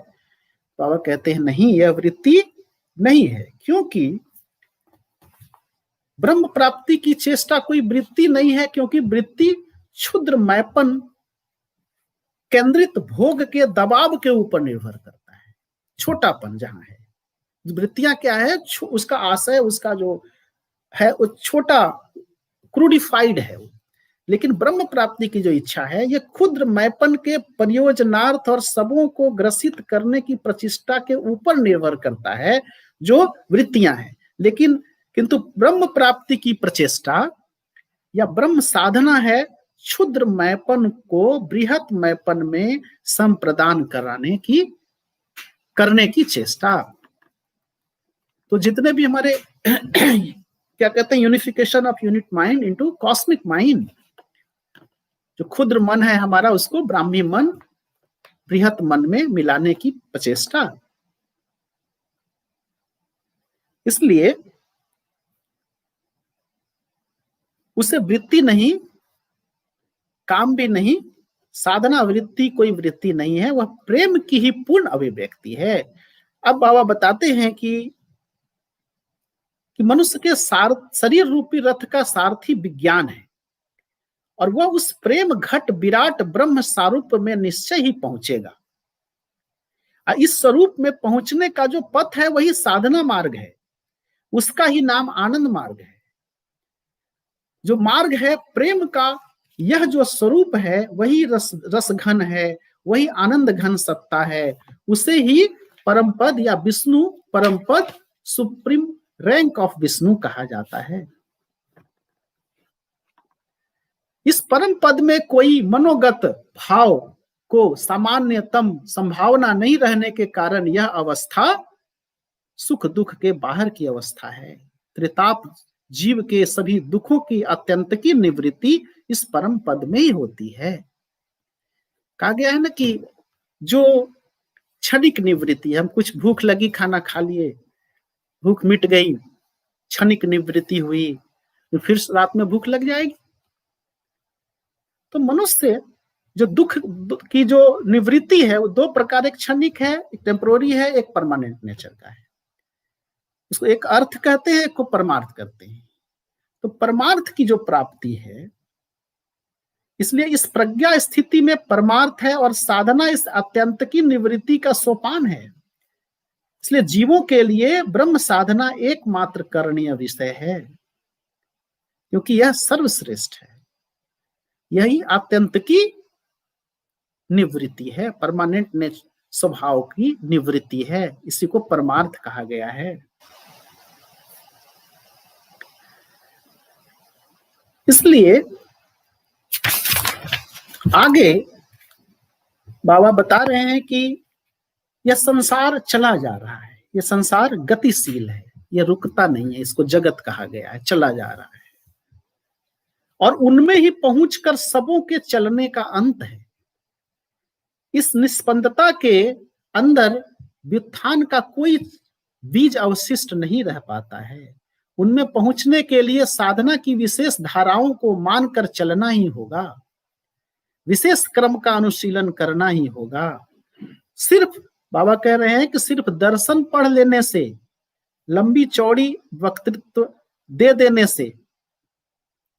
बाबा कहते हैं नहीं, यह वृत्ति नहीं है, क्योंकि ब्रह्म प्राप्ति की चेष्टा कोई वृत्ति नहीं है, क्योंकि वृत्ति क्षुद्र मैपन, केंद्रित भोग के दबाव के ऊपर निर्भर करता है। छोटापन जहां है, वृत्तियां क्या है, उसका आशय, उसका जो है वो छोटा, क्रूडिफाइड है। लेकिन ब्रह्म प्राप्ति की जो इच्छा है, ये क्षुद्र मैपन के प्रयोजनार्थ और सबों को ग्रसित करने की प्रचेष्टा के ऊपर निर्भर करता है, जो वृत्तियां हैं। लेकिन किंतु ब्रह्म प्राप्ति की प्रचेष्टा या ब्रह्म साधना है क्षुद्र मैपन को बृहत मैपन में संप्रदान करने की चेष्टा। तो जितने भी हमारे क्या कहते हैं, unification of unit mind into cosmic mind, जो क्षुद्र मन है हमारा, उसको ब्राह्मी मन, बृहत मन में मिलाने की प्रचेष्टा। इसलिए उसे वृत्ति नहीं, काम भी नहीं, साधना वृत्ति कोई वृत्ति नहीं है, वह प्रेम की ही पूर्ण अभिव्यक्ति है। अब बाबा बताते हैं कि मनुष्य के शरीर रूपी रथ का सारथी विज्ञान है, और वह उस प्रेम घट विराट ब्रह्म स्वरूप में निश्चय ही पहुंचेगा। इस स्वरूप में पहुंचने का जो पथ है वही साधना मार्ग है, उसका ही नाम आनंद मार्ग है। जो मार्ग है प्रेम का, यह जो स्वरूप है वही रस घन है, वही आनंद घन सत्ता है, उसे ही परम पद या विष्णु परम पद, सुप्रीम रैंक ऑफ विष्णु कहा जाता है। इस परम पद में कोई मनोगत भाव को सामान्यतम संभावना नहीं रहने के कारण यह अवस्था सुख दुख के बाहर की अवस्था है। त्रिताप जीव के सभी दुखों की अत्यंत की निवृत्ति इस परम पद में ही होती है। कहा गया है ना कि जो क्षणिक निवृत्ति, हम कुछ भूख लगी, खाना खा लिए, भूख मिट गई, क्षणिक निवृत्ति हुई, तो फिर रात में भूख लग जाएगी। तो मनुष्य जो दुख की जो निवृत्ति है वो दो प्रकार, एक क्षणिक है, एक टेम्पोररी है, एक परमानेंट नेचर का है। उसको एक अर्थ कहते हैं, एक को परमार्थ कहते हैं। तो परमार्थ की जो प्राप्ति है, इसलिए इस प्रज्ञा स्थिति में परमार्थ है और साधना इस अत्यंत की निवृत्ति का सोपान है। इसलिए जीवों के लिए ब्रह्म साधना एकमात्र करणीय विषय है, क्योंकि यह सर्वश्रेष्ठ है, यही अत्यंत की निवृत्ति है, परमानेंट स्वभाव की निवृत्ति है। इसी को परमार्थ कहा गया है। इसलिए आगे बाबा बता रहे हैं कि यह संसार चला जा रहा है, यह संसार गतिशील है, यह रुकता नहीं है, इसको जगत कहा गया है, चला जा रहा है, और उनमें ही पहुंचकर सबों के चलने का अंत है। इस निष्पन्दता के अंदर व्युत्थान का कोई बीज अवशिष्ट नहीं रह पाता है। उनमें पहुंचने के लिए साधना की विशेष धाराओं को मानकर चलना ही होगा, विशेष क्रम का अनुशीलन करना ही होगा। सिर्फ बाबा कह रहे हैं कि सिर्फ दर्शन पढ़ लेने से, लंबी चौड़ी वक्तृत्व दे देने से,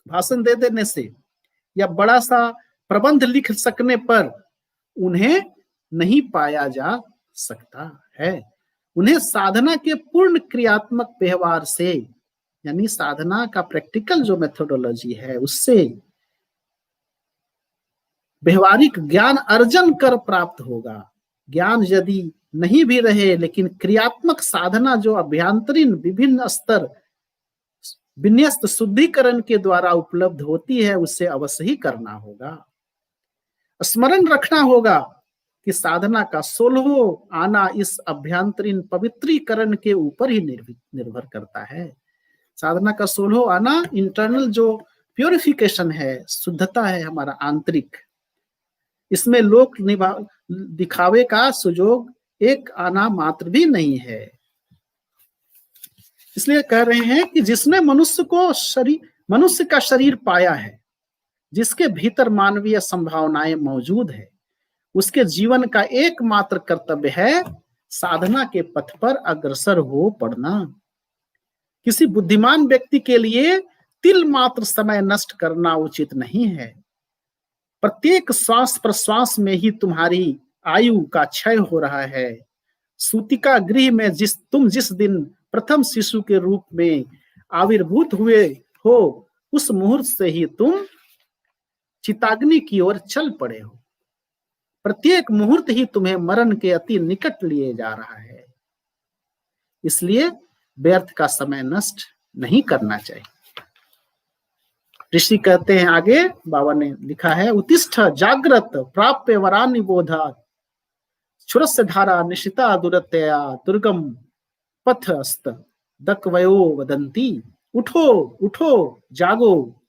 भाषण दे देने से या बड़ा सा प्रबंध लिख सकने पर उन्हें नहीं पाया जा सकता है। उन्हें साधना के पूर्ण क्रियात्मक व्यवहार से, यानी साधना का प्रैक्टिकल जो मेथोडोलॉजी है उससे व्यवहारिक ज्ञान अर्जन कर प्राप्त होगा। ज्ञान यदि नहीं भी रहे लेकिन क्रियात्मक साधना जो अभ्यंतरीण विभिन्न स्तर विन्यस्त शुद्धिकरण के द्वारा उपलब्ध होती है उसे अवश्य ही करना होगा। स्मरण रखना होगा कि साधना का 16वां आना इस अभ्यंतरीण पवित्रीकरण के ऊपर ही निर्भर करता है। साधना का 16वां आना इंटरनल जो प्योरिफिकेशन है, शुद्धता है हमारा आंतरिक, इसमें लोक दिखावे का सुजोग एक आना मात्र भी नहीं है। इसलिए कह रहे हैं कि जिसने मनुष्य का शरीर पाया है, जिसके भीतर मानवीय संभावनाएं मौजूद है, उसके जीवन का एकमात्र कर्तव्य है साधना के पथ पर अग्रसर हो पड़ना। किसी बुद्धिमान व्यक्ति के लिए तिल मात्र समय नष्ट करना उचित नहीं है। प्रत्येक श्वास प्रश्वास में ही तुम्हारी आयु का क्षय हो रहा है। सूतिका गृह में जिस दिन प्रथम शिशु के रूप में आविर्भूत हुए हो, उस मुहूर्त से ही तुम चिताग्नि की ओर चल पड़े हो। प्रत्येक मुहूर्त ही तुम्हें मरण के अति निकट लिए जा रहा है। इसलिए व्यर्थ का समय नष्ट नहीं करना चाहिए। ऋषि कहते हैं आगे, बाबा ने लिखा है, उत्तिष्ठ जागृत प्राप्य वरानि बोधात् क्षुरस्य धारा निशिता दुरतया दुर्गम पथस्त दकवयो वदंती। उठो उठो जागो,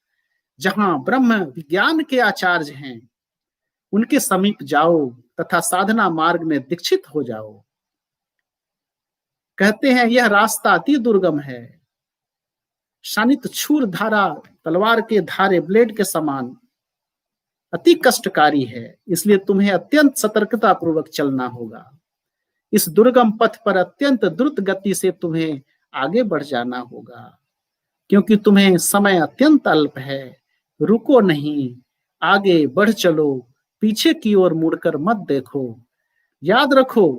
जहां ब्रह्म विज्ञान के आचार्य हैं उनके समीप जाओ तथा साधना मार्ग में दीक्षित हो जाओ। कहते हैं यह रास्ता अति दुर्गम है, शानित छूर धारा तलवार के धारे ब्लेड के समान अति कष्टकारी है। इसलिए तुम्हें अत्यंत सतर्कता पूर्वक चलना होगा। इस दुर्गम पथ पर अत्यंत द्रुत गति से तुम्हें आगे बढ़ जाना होगा, क्योंकि तुम्हें समय अत्यंत अल्प है। रुको नहीं, आगे बढ़ चलो, पीछे की ओर मुड़कर मत देखो। याद रखो,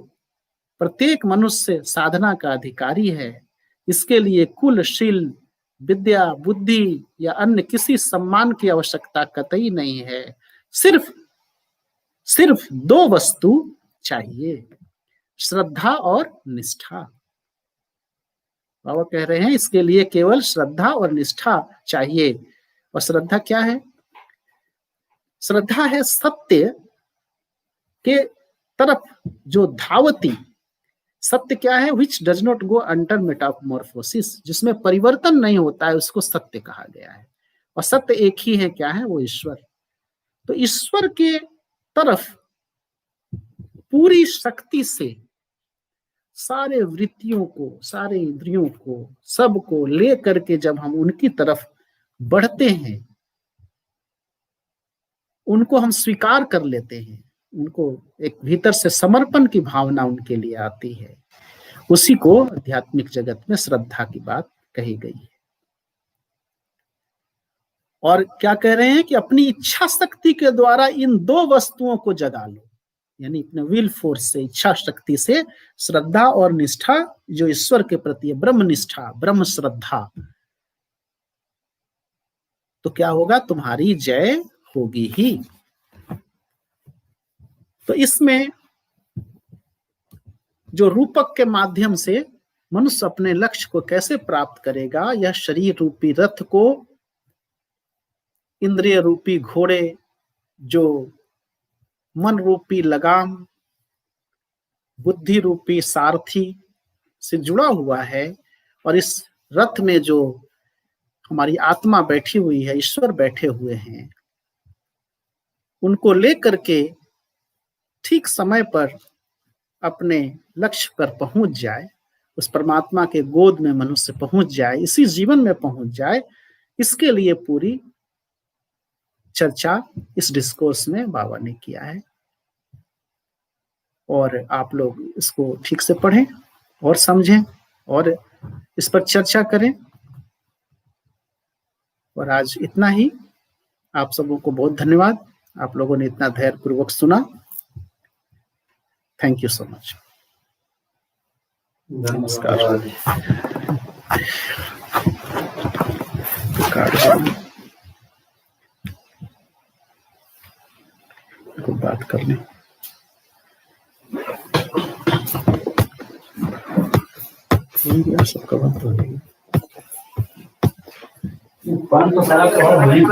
प्रत्येक मनुष्य साधना का अधिकारी है। इसके लिए कुल, शील, विद्या, बुद्धि या अन्य किसी सम्मान की आवश्यकता कतई नहीं है। सिर्फ दो वस्तु चाहिए, श्रद्धा और निष्ठा। बाबा कह रहे हैं इसके लिए केवल श्रद्धा और निष्ठा चाहिए। और श्रद्धा क्या है? श्रद्धा है सत्य के तरफ जो धावती। सत्य क्या है? Which does not go under Metamorphosis, जिसमें परिवर्तन नहीं होता है, उसको सत्य कहा गया है। और सत्य एक ही है, क्या है? वो ईश्वर। तो ईश्वर के तरफ पूरी शक्ति से सारे वृत्तियों को, सारे इंद्रियों को, सबको ले करके जब हम उनकी तरफ बढ़ते हैं, उनको हम स्वीकार कर लेते हैं, उनको एक भीतर से समर्पण की भावना उनके लिए आती है, उसी को आध्यात्मिक जगत में श्रद्धा की बात कही गई है। और क्या कह रहे हैं कि अपनी इच्छा शक्ति के द्वारा इन दो वस्तुओं को जगा लो, यानी अपने विल फोर्स से, इच्छा शक्ति से, श्रद्धा और निष्ठा जो ईश्वर के प्रति है, ब्रह्म निष्ठा, ब्रह्म श्रद्धा। तो क्या होगा? तुम्हारी जय होगी ही। तो इसमें जो रूपक के माध्यम से मनुष्य अपने लक्ष्य को कैसे प्राप्त करेगा, यह शरीर रूपी रथ को इंद्रिय रूपी घोड़े, जो मन रूपी लगाम, बुद्धि रूपी सारथी से जुड़ा हुआ है, और इस रथ में जो हमारी आत्मा बैठी हुई है, ईश्वर बैठे हुए हैं, उनको लेकर के ठीक समय पर अपने लक्ष्य पर पहुंच जाए, उस परमात्मा के गोद में मनुष्य पहुंच जाए, इसी जीवन में पहुंच जाए, इसके लिए पूरी चर्चा इस डिस्कोर्स में बाबा ने किया है। और आप लोग इसको ठीक से पढ़ें और समझें और इस पर चर्चा करें। और आज इतना ही। आप सबों को बहुत धन्यवाद, आप लोगों ने इतना धैर्यपूर्वक सुना। Thank you so much. नमस्कार। बात कर लें। सबका बात हो रही है। पान तो सारा नहीं